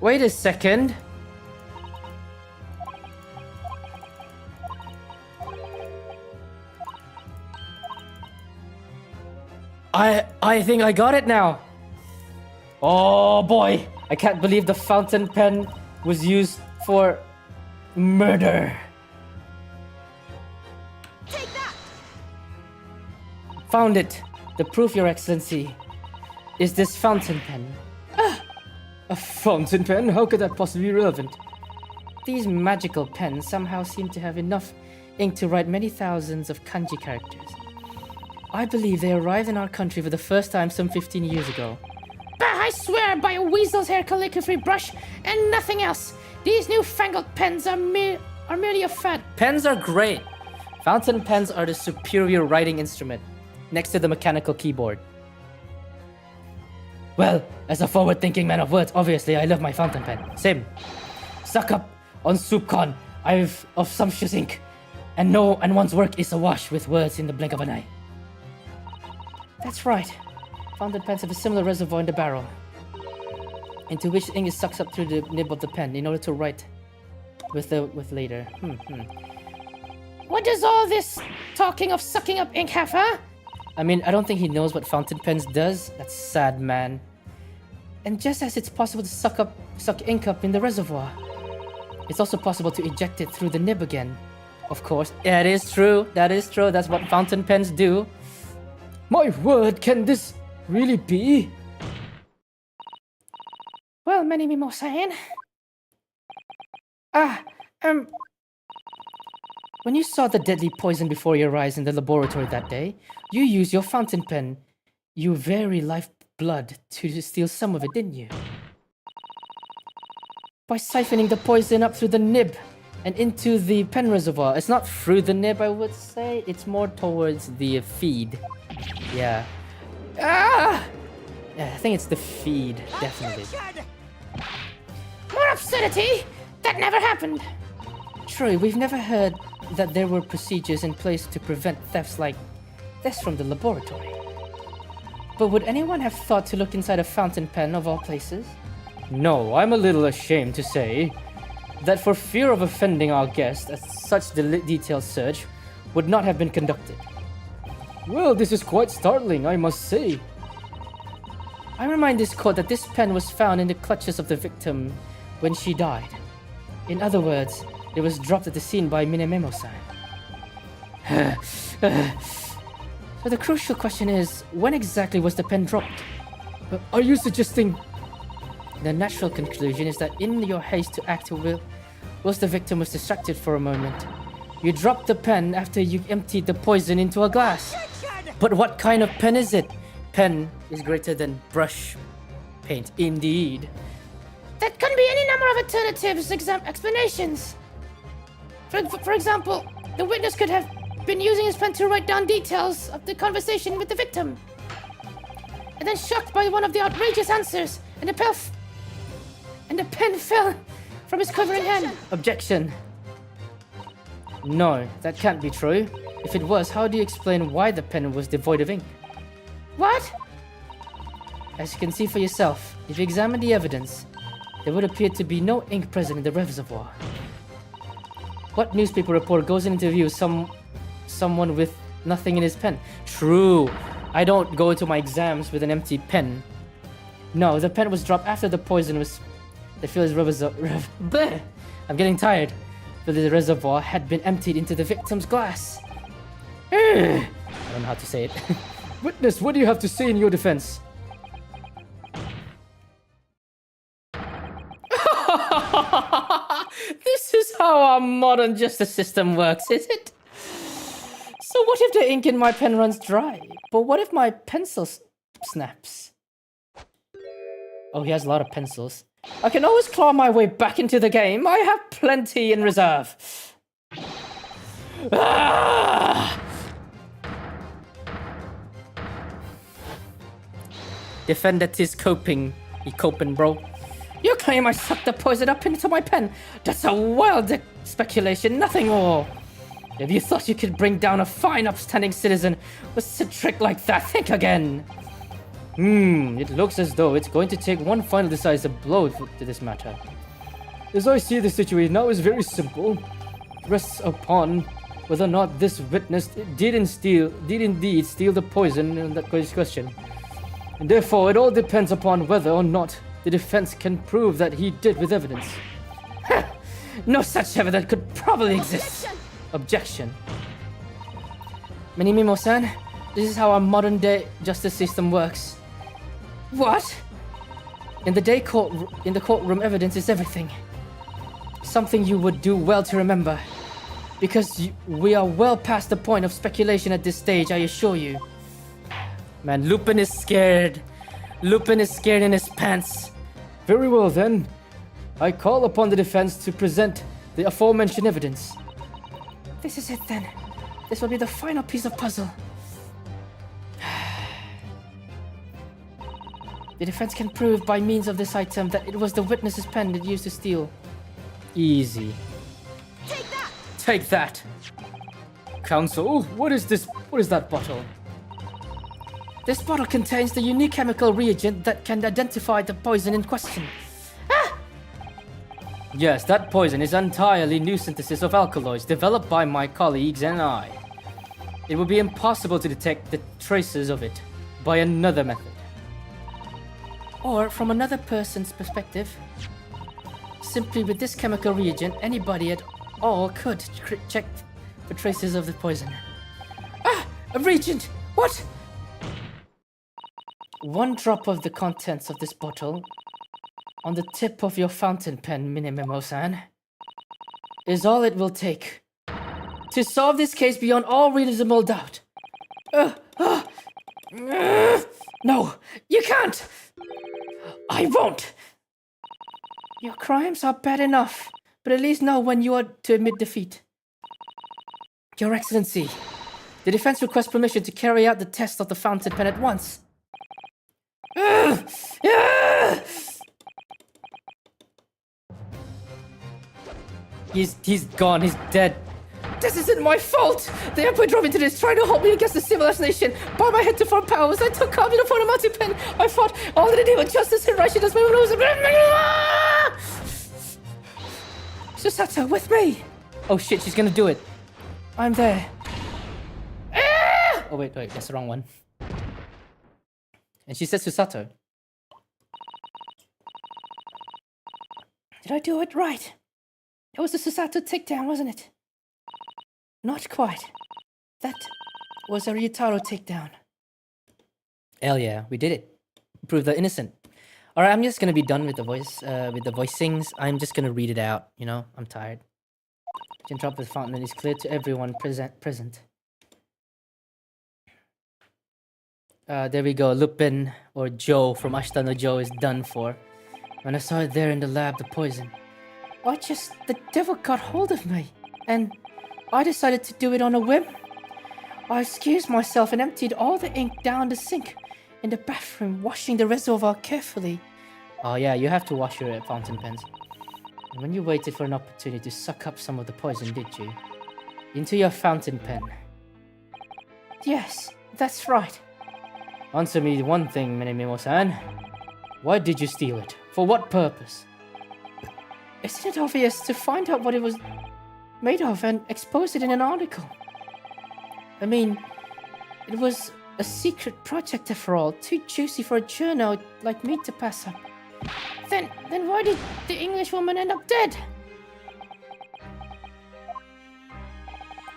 Wait a second. I think I got it now. Oh boy, I can't believe the fountain pen was used for murder. Take that! Found it. The proof, Your Excellency, is this fountain pen. A fountain pen? How could that possibly be relevant? These magical pens somehow seem to have enough ink to write many thousands of kanji characters. I believe they arrived in our country for the first time some 15 years ago. Bah, I swear by a weasel's hair calligraphy brush and nothing else. These newfangled pens are merely a fad. Pens are great. Fountain pens are the superior writing instrument, next to the mechanical keyboard. Well, as a forward-thinking man of words, obviously I love my fountain pen. Same. Suck up on SoupCon. I've of sumptuous ink, and one's work is awash with words in the blink of an eye. That's right. Fountain pens have a similar reservoir in the barrel, into which ink is sucked up through the nib of the pen in order to write with later. What does all this talking of sucking up ink have, huh? I mean, I don't think he knows what fountain pens does. That's sad, man. And just as it's possible to suck ink up in the reservoir, it's also possible to eject it through the nib again. Of course, that is true. That is true. That's what fountain pens do. My word, can this really be? Well, many me more saying. When you saw the deadly poison before your eyes in the laboratory that day, you used your fountain pen, your very lifeblood, to steal some of it, didn't you? By siphoning the poison up through the nib and into the pen reservoir. It's not through the nib, I would say. It's more towards the feed. Yeah. Yeah, I think it's the feed, definitely. More absurdity! That never happened! True, we've never heard that there were procedures in place to prevent thefts like this from the laboratory. But would anyone have thought to look inside a fountain pen of all places? No, I'm a little ashamed to say That for fear of offending our guest, such detailed search would not have been conducted. Well, this is quite startling, I must say. I remind this court that this pen was found in the clutches of the victim when she died. In other words, it was dropped at the scene by Minememo-san. So the crucial question is, when exactly was the pen dropped? Are you suggesting... The natural conclusion is that in your haste to act whilst the victim was distracted for a moment, you dropped the pen after you emptied the poison into a glass. But what kind of pen is it? Pen is greater than brush paint, indeed. That can be any number of alternatives, explanations. For example, the witness could have been using his pen to write down details of the conversation with the victim. And then shocked by one of the outrageous answers, and the pen fell from his quivering hand. Objection. No, that can't be true. If it was, how do you explain why the pen was devoid of ink? What? As you can see for yourself, if you examine the evidence, there would appear to be no ink present in the reservoir. What newspaper reporter goes and interviews someone with nothing in his pen. True. I don't go to my exams with an empty pen. No, the pen was dropped after the poison was... The filled reservoir... I'm getting tired. The reservoir had been emptied into the victim's glass. I don't know how to say it. Witness, what do you have to say in your defense? This is how our modern justice system works, is it? So what if the ink in my pen runs dry? But what if my pencil snaps? Oh, he has a lot of pencils. I can always claw my way back into the game. I have plenty in reserve. Ah! Defendant is coping. He coping, bro. You claim I sucked the poison up into my pen. That's a wild speculation, nothing more. If you thought you could bring down a fine, upstanding citizen with a trick like that, think again. It looks as though it's going to take one final decisive blow to this matter. As I see the situation now, is very simple. It rests upon whether or not this witness did indeed steal the poison in that question. And therefore, it all depends upon whether or not the defense can prove that he did with evidence. No such evidence could probably exist. Objection. Minimimo-san, this is how our modern day justice system works. What? In the courtroom, evidence is everything. Something you would do well to remember. Because we are well past the point of speculation at this stage, I assure you. Man, Lupin is scared. Lupin is scared in his pants. Very well then. I call upon the defense to present the aforementioned evidence. This is it then. This will be the final piece of puzzle. The defense can prove by means of this item that it was the witness's pen that used to steal. Easy. Take that! Take that. Counsel, what is this? What is that bottle? This bottle contains the unique chemical reagent that can identify the poison in question. Yes, that poison is entirely new synthesis of alkaloids developed by my colleagues and I. It would be impossible to detect the traces of it by another method. Or from another person's perspective, simply with this chemical reagent, anybody at all could check for traces of the poison. Ah! A reagent! What? One drop of the contents of this bottle on the tip of your fountain pen, Minimimo-san, is all it will take to solve this case beyond all reasonable doubt. No, you can't! I won't! Your crimes are bad enough, but at least know when you are to admit defeat. Your Excellency, the defense requests permission to carry out the test of the fountain pen at once. He's gone, he's dead. This isn't my fault! The Emperor drove into this, trying to hold me against the civilized nation. By my head to foreign powers, I took command upon a mountain pen. I fought all that I did with justice and righteousness. Susato, with me! Oh shit, she's gonna do it. I'm there. Oh wait, that's the wrong one. And she says Susato. Did I do it right? It was the Susato takedown, wasn't it? Not quite. That was a Ryutaro takedown. Hell yeah, we did it. Prove they're innocent. Alright, I'm just gonna be done with the voicings. I'm just gonna read it out, you know? I'm tired. Drop the fountain is clear to everyone present. There we go. Lupin, or Joe from Ashita no Joe, is done for. When I saw it there in the lab, the poison. The devil got hold of me, and I decided to do it on a whim. I excused myself and emptied all the ink down the sink in the bathroom, washing the reservoir carefully. Oh yeah, you have to wash your fountain pens. And when you waited for an opportunity to suck up some of the poison, did you? Into your fountain pen. Yes, that's right. Answer me one thing, Minimimo-san. Why did you steal it? For what purpose? Isn't it obvious to find out what it was made of and expose it in an article? I mean, it was a secret project after all, too juicy for a journal like me to pass up. Then why did the English woman end up dead?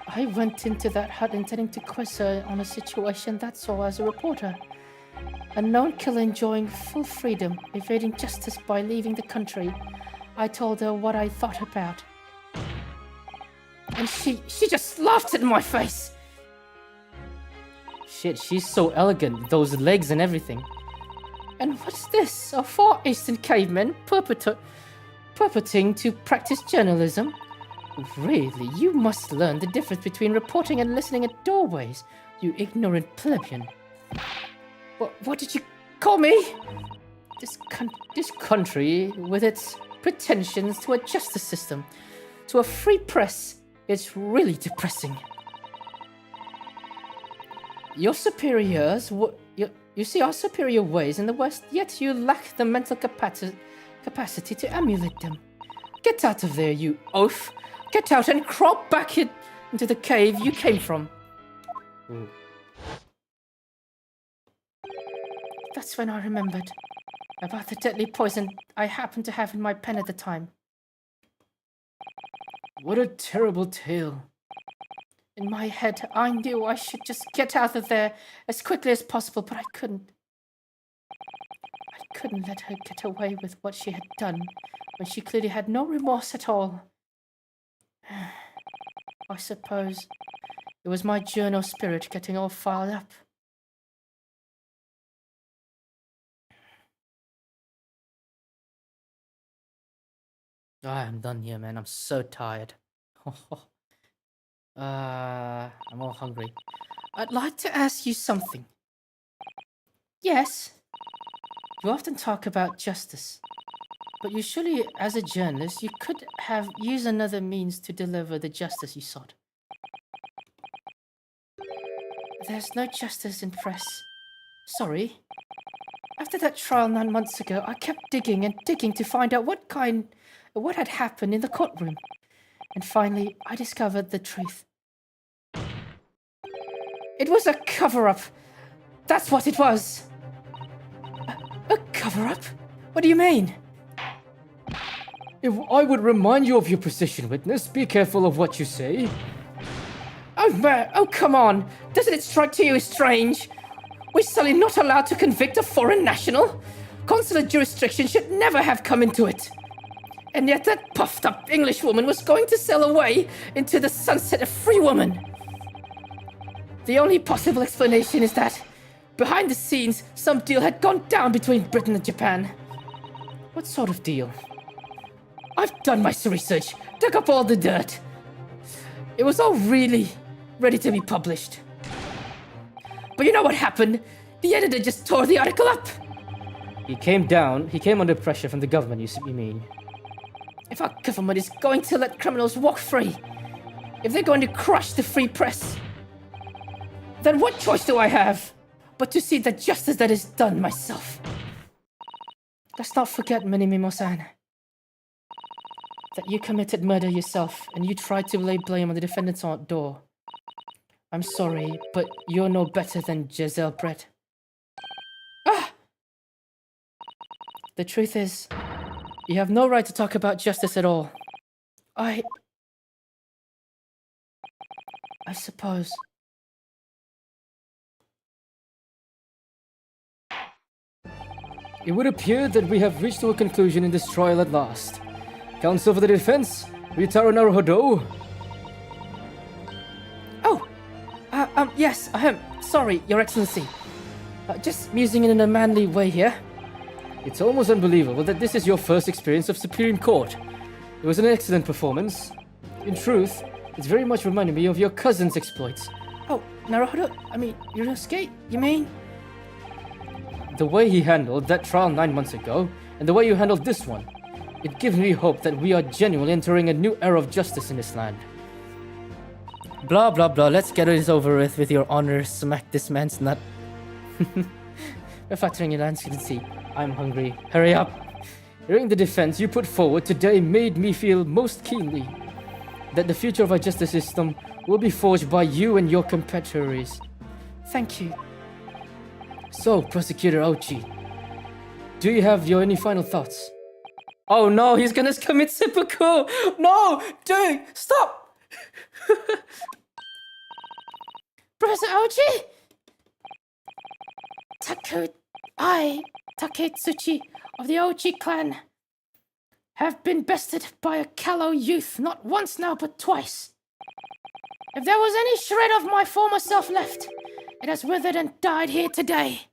I went into that hut intending to quiz her on a situation, that's all, as a reporter. A known killer enjoying full freedom, evading justice by leaving the country. I told her what I thought about. And she just laughed in my face! Shit, she's so elegant, those legs and everything. And what's this? A Far Eastern caveman purporting to practice journalism? Really, you must learn the difference between reporting and listening at doorways, you ignorant plebeian. What did you call me? This country, with its pretensions to a justice system, to a free press, it's really depressing. Your superiors, you see our superior ways in the West, yet you lack the mental capacity to emulate them. Get out of there, you oaf! Get out and crawl back into the cave you came from. Ooh. That's when I remembered about the deadly poison I happened to have in my pen at the time. What a terrible tale. In my head, I knew I should just get out of there as quickly as possible, but I couldn't. I couldn't let her get away with what she had done when she clearly had no remorse at all. I suppose it was my journal spirit getting all fired up. I'm done here, man. I'm so tired. I'm all hungry. I'd like to ask you something. Yes? You often talk about justice, but you surely, as a journalist, you could have used another means to deliver the justice you sought. There's no justice in press. Sorry. After that trial 9 months ago, I kept digging and digging to find out what had happened in the courtroom. And finally, I discovered the truth. It was a cover-up. That's what it was. A cover-up? What do you mean? If I would remind you of your position, witness, be careful of what you say. Oh, man. Oh, come on. Doesn't it strike to you as strange? We're suddenly not allowed to convict a foreign national. Consular jurisdiction should never have come into it. And yet that puffed-up English woman was going to sail away into the sunset a free woman. The only possible explanation is that, behind the scenes, some deal had gone down between Britain and Japan. What sort of deal? I've done my research, dug up all the dirt. It was all really ready to be published. But you know what happened? The editor just tore the article up. He came under pressure from the government, you mean? If our government is going to let criminals walk free, if they're going to crush the free press, then what choice do I have but to see the justice that is done myself? Let's not forget, Minimimo-san, that you committed murder yourself and you tried to lay blame on the defendant's aunt door. I'm sorry, but you're no better than Giselle Brett. Ah! The truth is, you have no right to talk about justice at all. I suppose. It would appear that we have reached to a conclusion in this trial at last. Counsel for the defense, Ryutaro Naruhodo. Oh, yes, sorry, Your Excellency. Just musing in a manly way here. It's almost unbelievable that this is your first experience of Supreme Court. It was an excellent performance. In truth, it's very much reminded me of your cousin's exploits. Oh, Naruhodo, Ryunosuke, you mean? The way he handled that trial 9 months ago, and the way you handled this one, it gives me hope that we are genuinely entering a new era of justice in this land. Blah blah blah, let's get this over with your honor, smack this man's nut. Refactoring your Excellency. I'm hungry. Hurry up. Hearing the defense you put forward today made me feel most keenly. that the future of our justice system will be forged by you and your compatriots. Thank you. So, Prosecutor Ochi, do you have any final thoughts? Oh no, he's gonna commit seppuku! No! Dude, stop! Professor Ochi! Taketsuchi of the Ochi clan, have been bested by a callow youth not once now but twice. If there was any shred of my former self left, it has withered and died here today.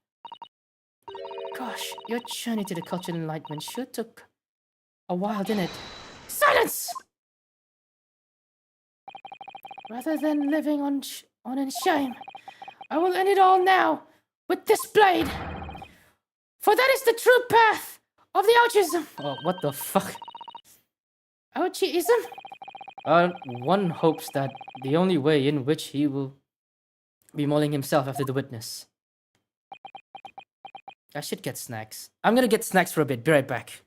Gosh, your journey to the cultural enlightenment sure took a while, didn't it? Silence! Rather than living on in shame, I will end it all now with this blade. For that is the true path of the Ochism. Oh, what the fuck? Ochiism? One hopes that the only way in which he will be mauling himself after the witness. I should get snacks. I'm gonna get snacks for a bit. Be right back.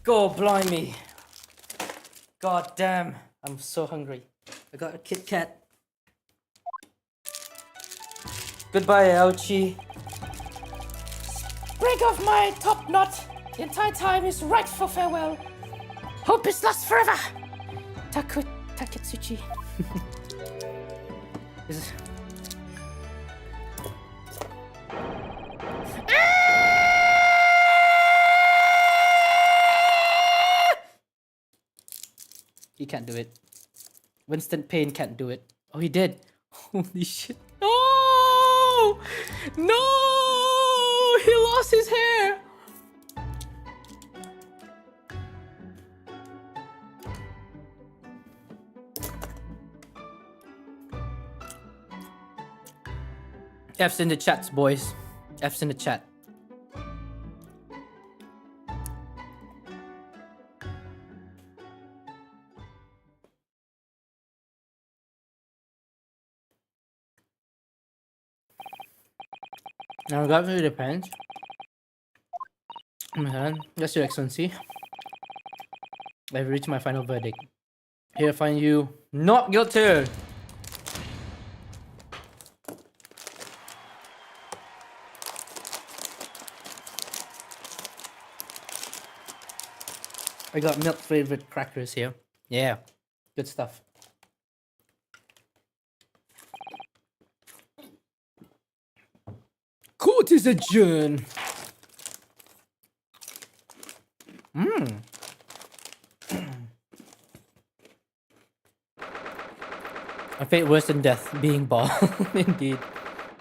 Go, blimey. God damn, I'm so hungry. I got a Kit Kat. Goodbye, Ouchie. Break off my top knot. The entire time is right for farewell. Hope is lost forever. Taketsuchi. Is- He can't do it. Winston Payne can't do it. Oh, he did. Holy shit. No! No! He lost his hair! F's in the chats, boys. F's in the chat. Now, that really depends. Yes, Your Excellency. I've reached my final verdict. Here I find you not guilty. I got milk flavored crackers here. Yeah, good stuff. Court is adjourned. A fate worse than death, being bald. Indeed.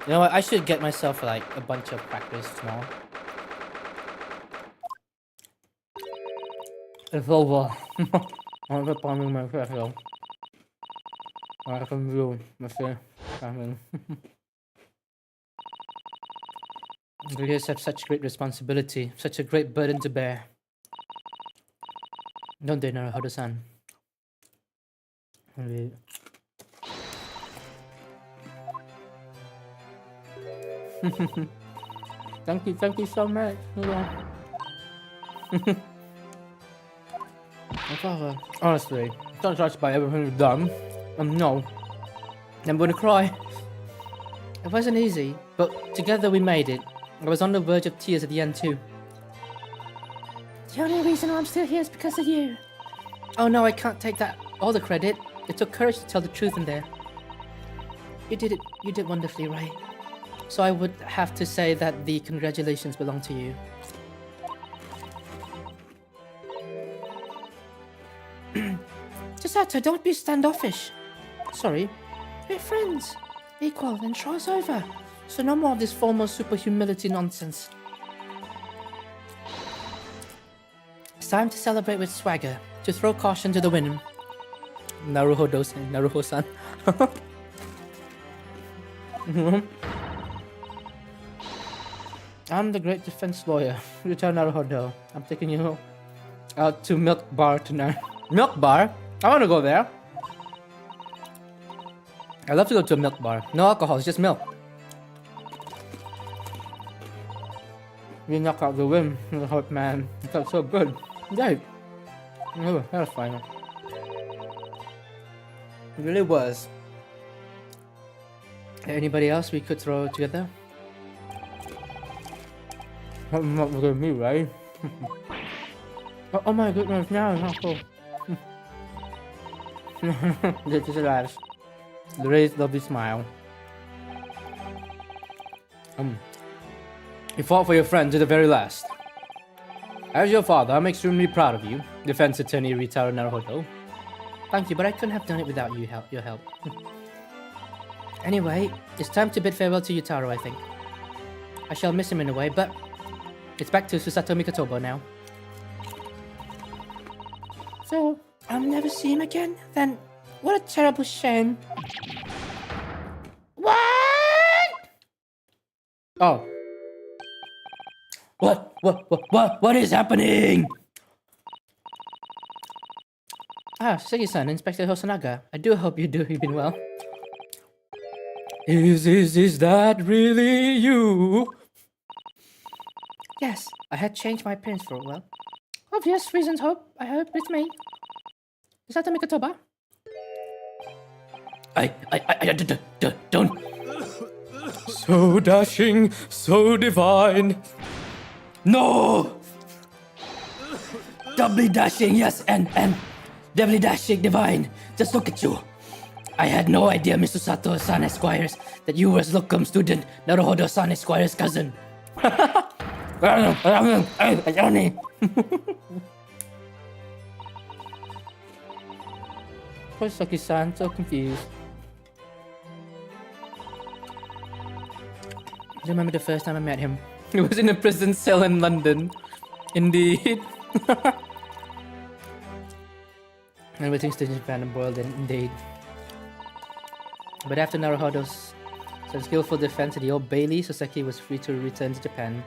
You know what? I should get myself like a bunch of crackers small. It's over. I'm not bombing my cracker. I can do my fair. Leaders have such great responsibility, such a great burden to bear. Don't they, Naruhodo-san? Thank you so much. Honestly, don't judge by everything you've done. No, I'm gonna cry. It wasn't easy, but together we made it. I was on the verge of tears at the end too. The only reason I'm still here is because of you. Oh no, I can't take that all the credit. It took courage to tell the truth in there. You did wonderfully, right? So I would have to say that the congratulations belong to you. Susato, don't be standoffish. Sorry. We're friends. Equal, and trial's over. So no more of this formal super humility nonsense. It's time to celebrate with swagger, to throw caution to the wind. Naruho-san. I'm the great defense lawyer. Return Naruhodo. I'm taking you out to Milk Bar tonight. Milk bar? I want to go there. I love to go to a milk bar. No alcohol, it's just milk. You knock out the wind, the hot man. It felt so good. Right. Oh, that was fine. It really was. Anybody else we could throw together? Not with me, right? Oh my goodness, now it's not cool. This is alive. The raised lovely smile. You fought for your friend to the very last. As your father, I'm extremely proud of you, Defense Attorney Ritaro Naruhodo. Thank you, but I couldn't have done it without your help. Anyway, it's time to bid farewell to Yutaro, I think. I shall miss him in a way, but it's back to Susato Mikotobo now. So, I'll never see him again? Then, what a terrible shame. What? Oh. What is happening? Ah, Segi-san, Inspector Hosonaga. I do hope you've been well. Is that really you? Yes, I had changed my appearance for a while. Obvious reasons, I hope it's me. Is that the Mikotoba? Don't. So dashing, so divine. No! Doubly dashing, yes, and doubly dashing divine. Just look at you. I had no idea, Mr. Susato-san Esquires, that you were locum student Naruhodo-san Esquire's cousin. Poor Saki-san, so confused. I remember the first time I met him. He was in a prison cell in London. Indeed. Everything's to Japan and boiled indeed. But after Naruhodo's skillful defense at the Old Bailey, Sasaki was free to return to Japan.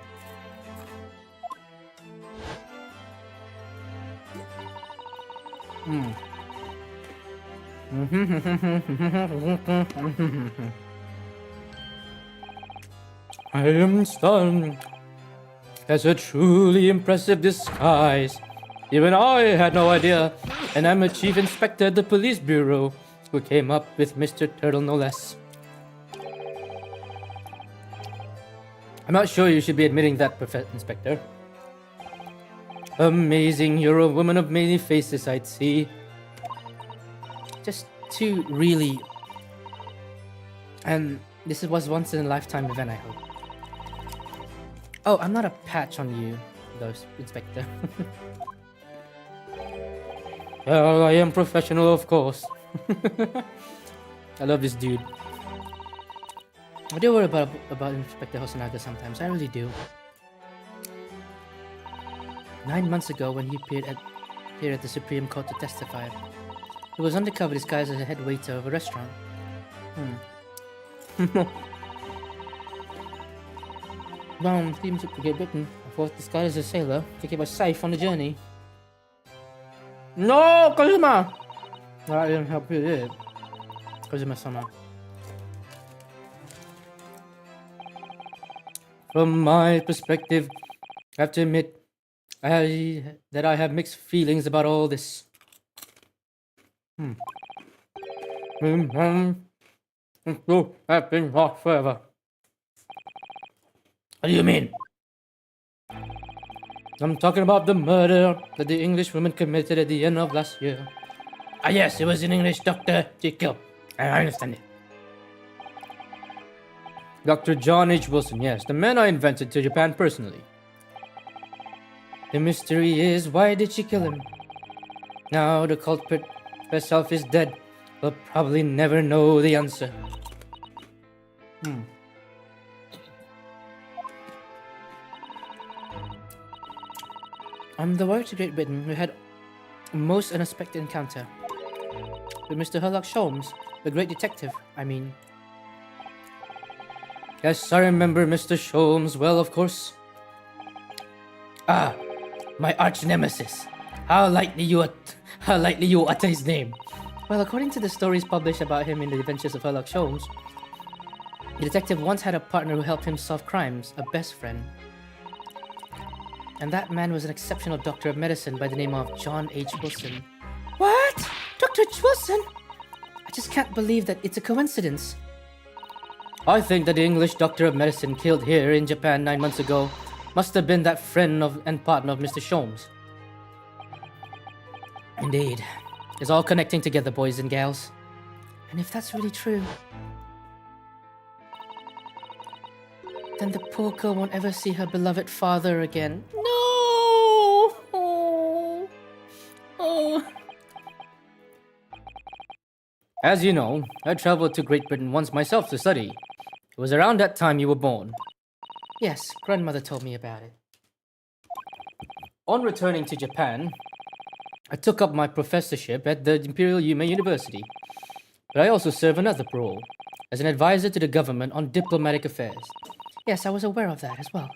I am stunned. That's a truly impressive disguise. Even I had no idea, and I'm a chief inspector at the police bureau who came up with Mr. Turtle no less. I'm not sure you should be admitting that, Inspector. Amazing, you're a woman of many faces, I'd see. Just two really... And this was once in a lifetime event, I hope. Oh, I'm not a patch on you, though, Inspector. Well, I am professional, of course. I love this dude. I do worry about Inspector Hosonaga sometimes, I really do. 9 months ago, when he appeared at the Supreme Court to testify, he was undercover disguised as a head waiter of a restaurant. Well, seems to get bitten. I thought disguised as a sailor to keep us safe on the journey. No, Kazuma! I didn't help you, did it? Kazuma-sama. From my perspective, I have to admit that I have mixed feelings about all this. So I've been lost forever. What do you mean? I'm talking about the murder that the English woman committed at the end of last year. Ah yes, it was an English doctor she killed. I understand it. Dr. John H. Wilson, yes, the man I invented to Japan personally. The mystery is, why did she kill him? Now the culprit herself is dead. We'll probably never know the answer. On the way to Great Britain, we had a most unexpected encounter with Mr. Sherlock Holmes, the great detective, I mean. Yes, I remember Mr. Holmes well, of course. Ah, my arch nemesis. How lightly you utter his name. Well, according to the stories published about him in the Adventures of Sherlock Holmes, the detective once had a partner who helped him solve crimes, a best friend. And that man was an exceptional doctor of medicine by the name of John H. Wilson. What? Dr. Wilson? I just can't believe that it's a coincidence. I think that the English doctor of medicine killed here in Japan 9 months ago must have been that friend and partner of Mr. Holmes. Indeed. It's all connecting together, boys and gals. And if that's really true, then the poor girl won't ever see her beloved father again. No! Oh. As you know, I traveled to Great Britain once myself to study. It was around that time you were born. Yes, grandmother told me about it. On returning to Japan, I took up my professorship at the Imperial Yume University, but I also serve another role, as an advisor to the government on diplomatic affairs. Yes, I was aware of that as well.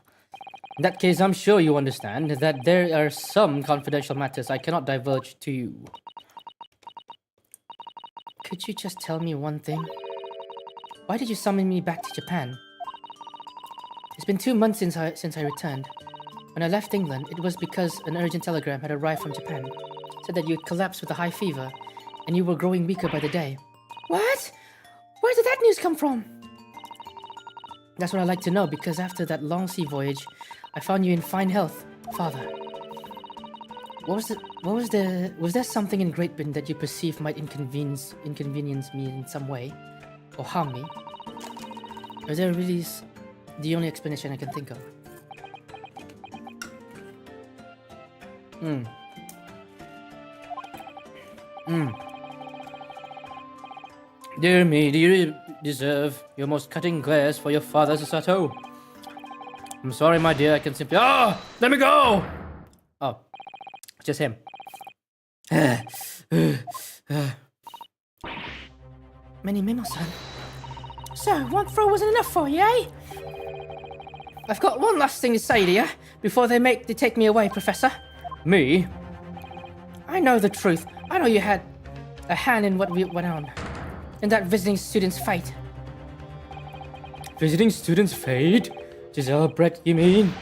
In that case, I'm sure you understand that there are some confidential matters I cannot divulge to you. Could you just tell me one thing? Why did you summon me back to Japan? It's been 2 months since I returned. When I left England, it was because an urgent telegram had arrived from Japan. It said that you had collapsed with a high fever, and you were growing weaker by the day. What? Where did that news come from? That's what I'd like to know, because after that long sea voyage, I found you in fine health, father. Was there something in Great Britain that you perceived might inconvenience me in some way, or harm me? Or is there really the only explanation I can think of? Dear me, do you deserve your most cutting glares for your father, Susato? I'm sorry, my dear, I can simply... Oh! Let me go! Oh. Just him. Many Mimo-san. So, one throw wasn't enough for you, eh? I've got one last thing to say to you before they take me away, Professor. Me? I know the truth. I know you had a hand in what went on. In that visiting student's fate. Visiting student's fate? Giselle Brett, you mean?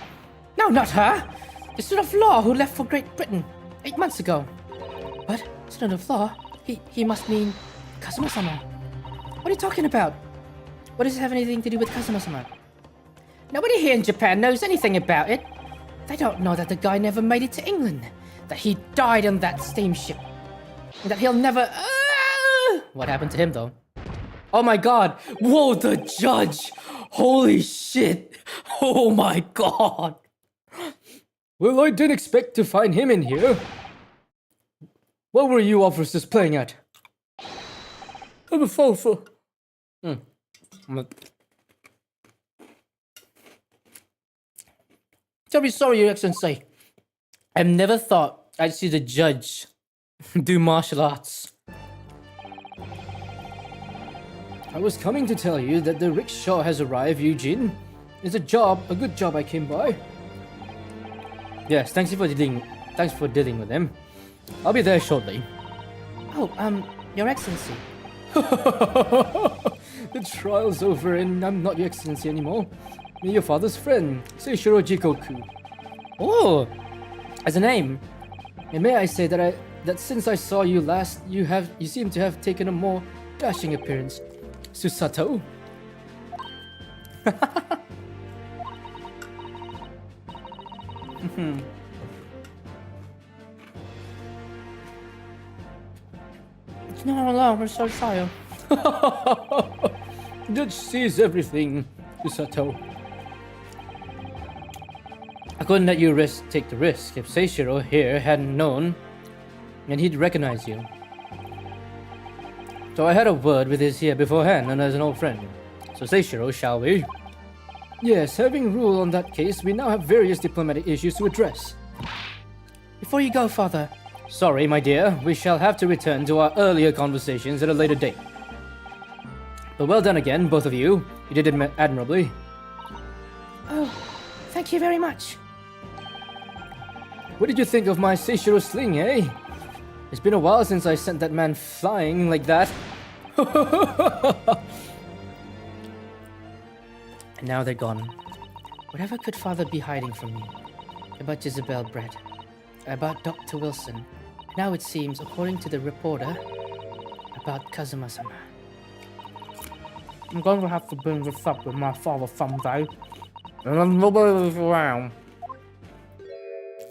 No, not her. The student of law who left for Great Britain 8 months ago. What? Student of law? He must mean Kazuma-sama. What are you talking about? What does it have anything to do with Kazuma-sama? Nobody here in Japan knows anything about it. They don't know that the guy never made it to England. That he died on that steamship. And that he'll never... What happened to him, though? Oh my god! Whoa, the judge! Holy shit! Oh my god! Well, I didn't expect to find him in here. What were you officers playing at? I'm a fofo. Tell me sorry, Your Excellency. I've never thought I'd see the judge do martial arts. I was coming to tell you that the rickshaw has arrived, Eugene. It's a good job I came by. Yes, thanks for dealing with him. I'll be there shortly. Oh, Your Excellency. The trial's over and I'm not Your Excellency anymore. I'm your father's friend, Seishiro Jikoku. Oh, as a name. And may I say that since I saw you last, you seem to have taken a more dashing appearance. Susato? It's not alone, we're so sorry. Judge sees everything, Susato. I couldn't let you take the risk. If Seishiro here hadn't known and he'd recognize you. So I had a word with his here beforehand, and as an old friend. So say Shiro, shall we? Yes, having ruled on that case, we now have various diplomatic issues to address. Before you go, Father, Sorry, my dear, we shall have to return to our earlier conversations at a later date. But well done again, both of you. You did it admirably. Oh, thank you very much. What did you think of my Seishiro sling, eh? It's been a while since I sent that man flying like that. and now they're gone. Whatever could Father be hiding from me? About Jezebel Bread, about Dr. Wilson. Now it seems, according to the reporter, about Kazuma-sama. I'm going to have to bring this up with my father someday. And nobody's around.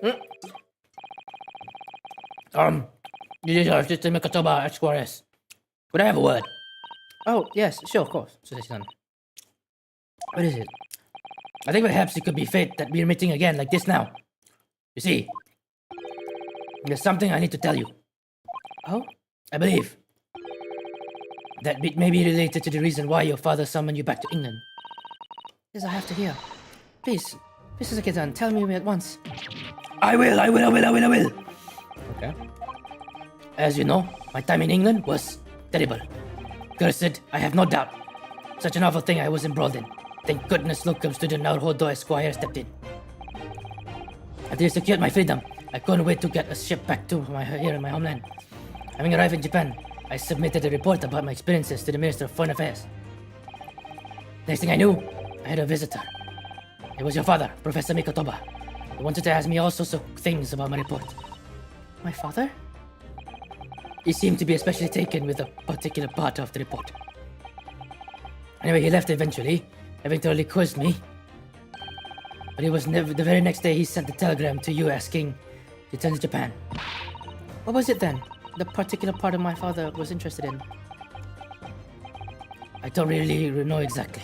This is our sister Mikatoba Esquires. Could I have a word? Oh, yes, sure, of course, Susato-san. What is it? I think perhaps it could be fate that we're meeting again like this now. You see, there's something I need to tell you. Oh? I believe that it may be related to the reason why your father summoned you back to England. Yes, I have to hear. Please, Susato-san, tell me at once. I will. Okay. As you know, my time in England was terrible. Cursed, I have no doubt. Such an awful thing I was embroiled in. Thank goodness Locum Student Naruhodo Esquire stepped in. After he secured my freedom, I couldn't wait to get a ship back to here in my homeland. Having arrived in Japan, I submitted a report about my experiences to the Minister of Foreign Affairs. Next thing I knew, I had a visitor. It was your father, Professor Mikotoba. He wanted to ask me all sorts of things about my report. My father? He seemed to be especially taken with a particular part of the report. Anyway, he left eventually, having thoroughly quizzed me. But it was never the very next day he sent a telegram to you asking to return to Japan. What was it then? The particular part of my father was interested in? I don't really know exactly.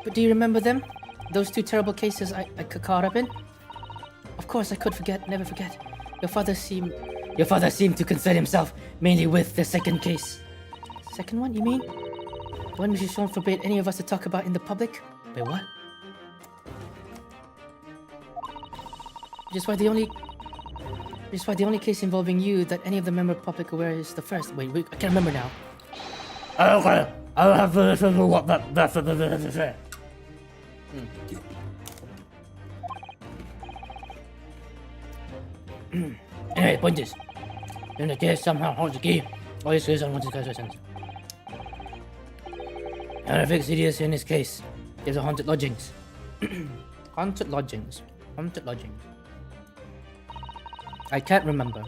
But do you remember them? Those two terrible cases I got caught up in? Of course, I could never forget. Your father seemed to concern himself mainly with the second case. Second one, you mean? The one which you don't forbid any of us to talk about in the public? Wait, what? Just why the only case involving you that any of the member public aware is the first. Wait, I can't remember now. Okay, I'll have to listen to what that's to say. Anyway, point is, in the case somehow holds the key, all his case unwanted consequences. And I think serious in this case, there's a haunted lodgings. Haunted lodgings. I can't remember.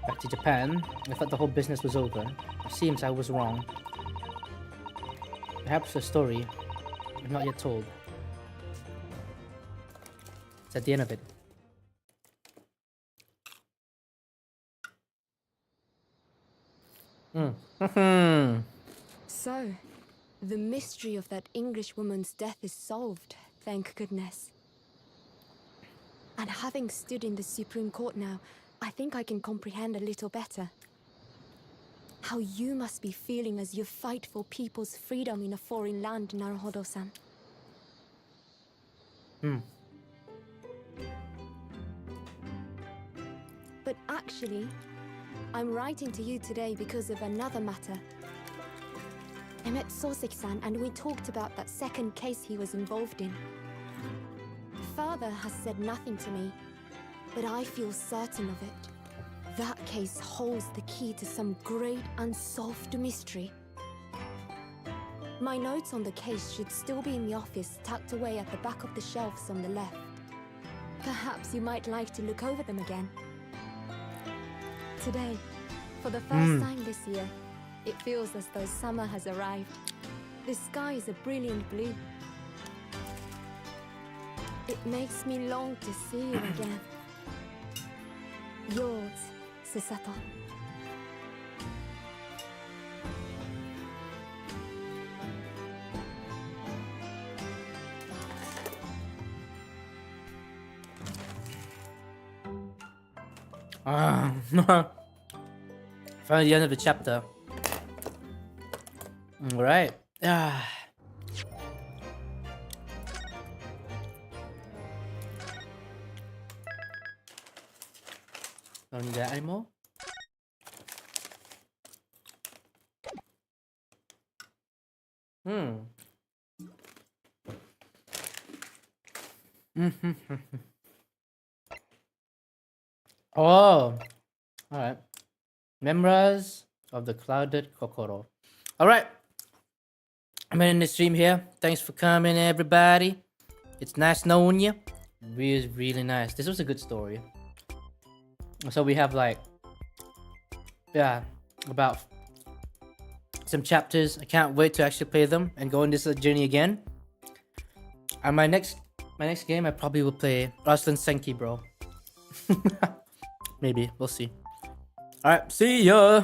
Back to Japan, I thought the whole business was over. It seems I was wrong. Perhaps the story, but not yet told. It's at the end of it. So, the mystery of that English woman's death is solved, thank goodness. And having stood in the Supreme Court now, I think I can comprehend a little better. How you must be feeling as you fight for people's freedom in a foreign land, Naruhodo-san. But actually, I'm writing to you today because of another matter. I met Soseki-san and we talked about that second case he was involved in. Father has said nothing to me, but I feel certain of it. That case holds the key to some great unsolved mystery. My notes on the case should still be in the office, tucked away at the back of the shelves on the left. Perhaps you might like to look over them again. Today, for the first time this year, it feels as though summer has arrived. The sky is a brilliant blue. It makes me long to see you again. Yours, Susato. Finally the end of the chapter. Alright. Don't need that anymore. Oh, alright. Memoirs of the Clouded Kokoro. Alright. I'm ending the stream here. Thanks for coming, everybody. It's nice knowing you. Really, really nice. This was a good story. So we have like, yeah, about some chapters. I can't wait to actually play them and go on this journey again. And my next game, I probably will play Ruslan Senki, bro. Maybe, we'll see. Alright, see ya!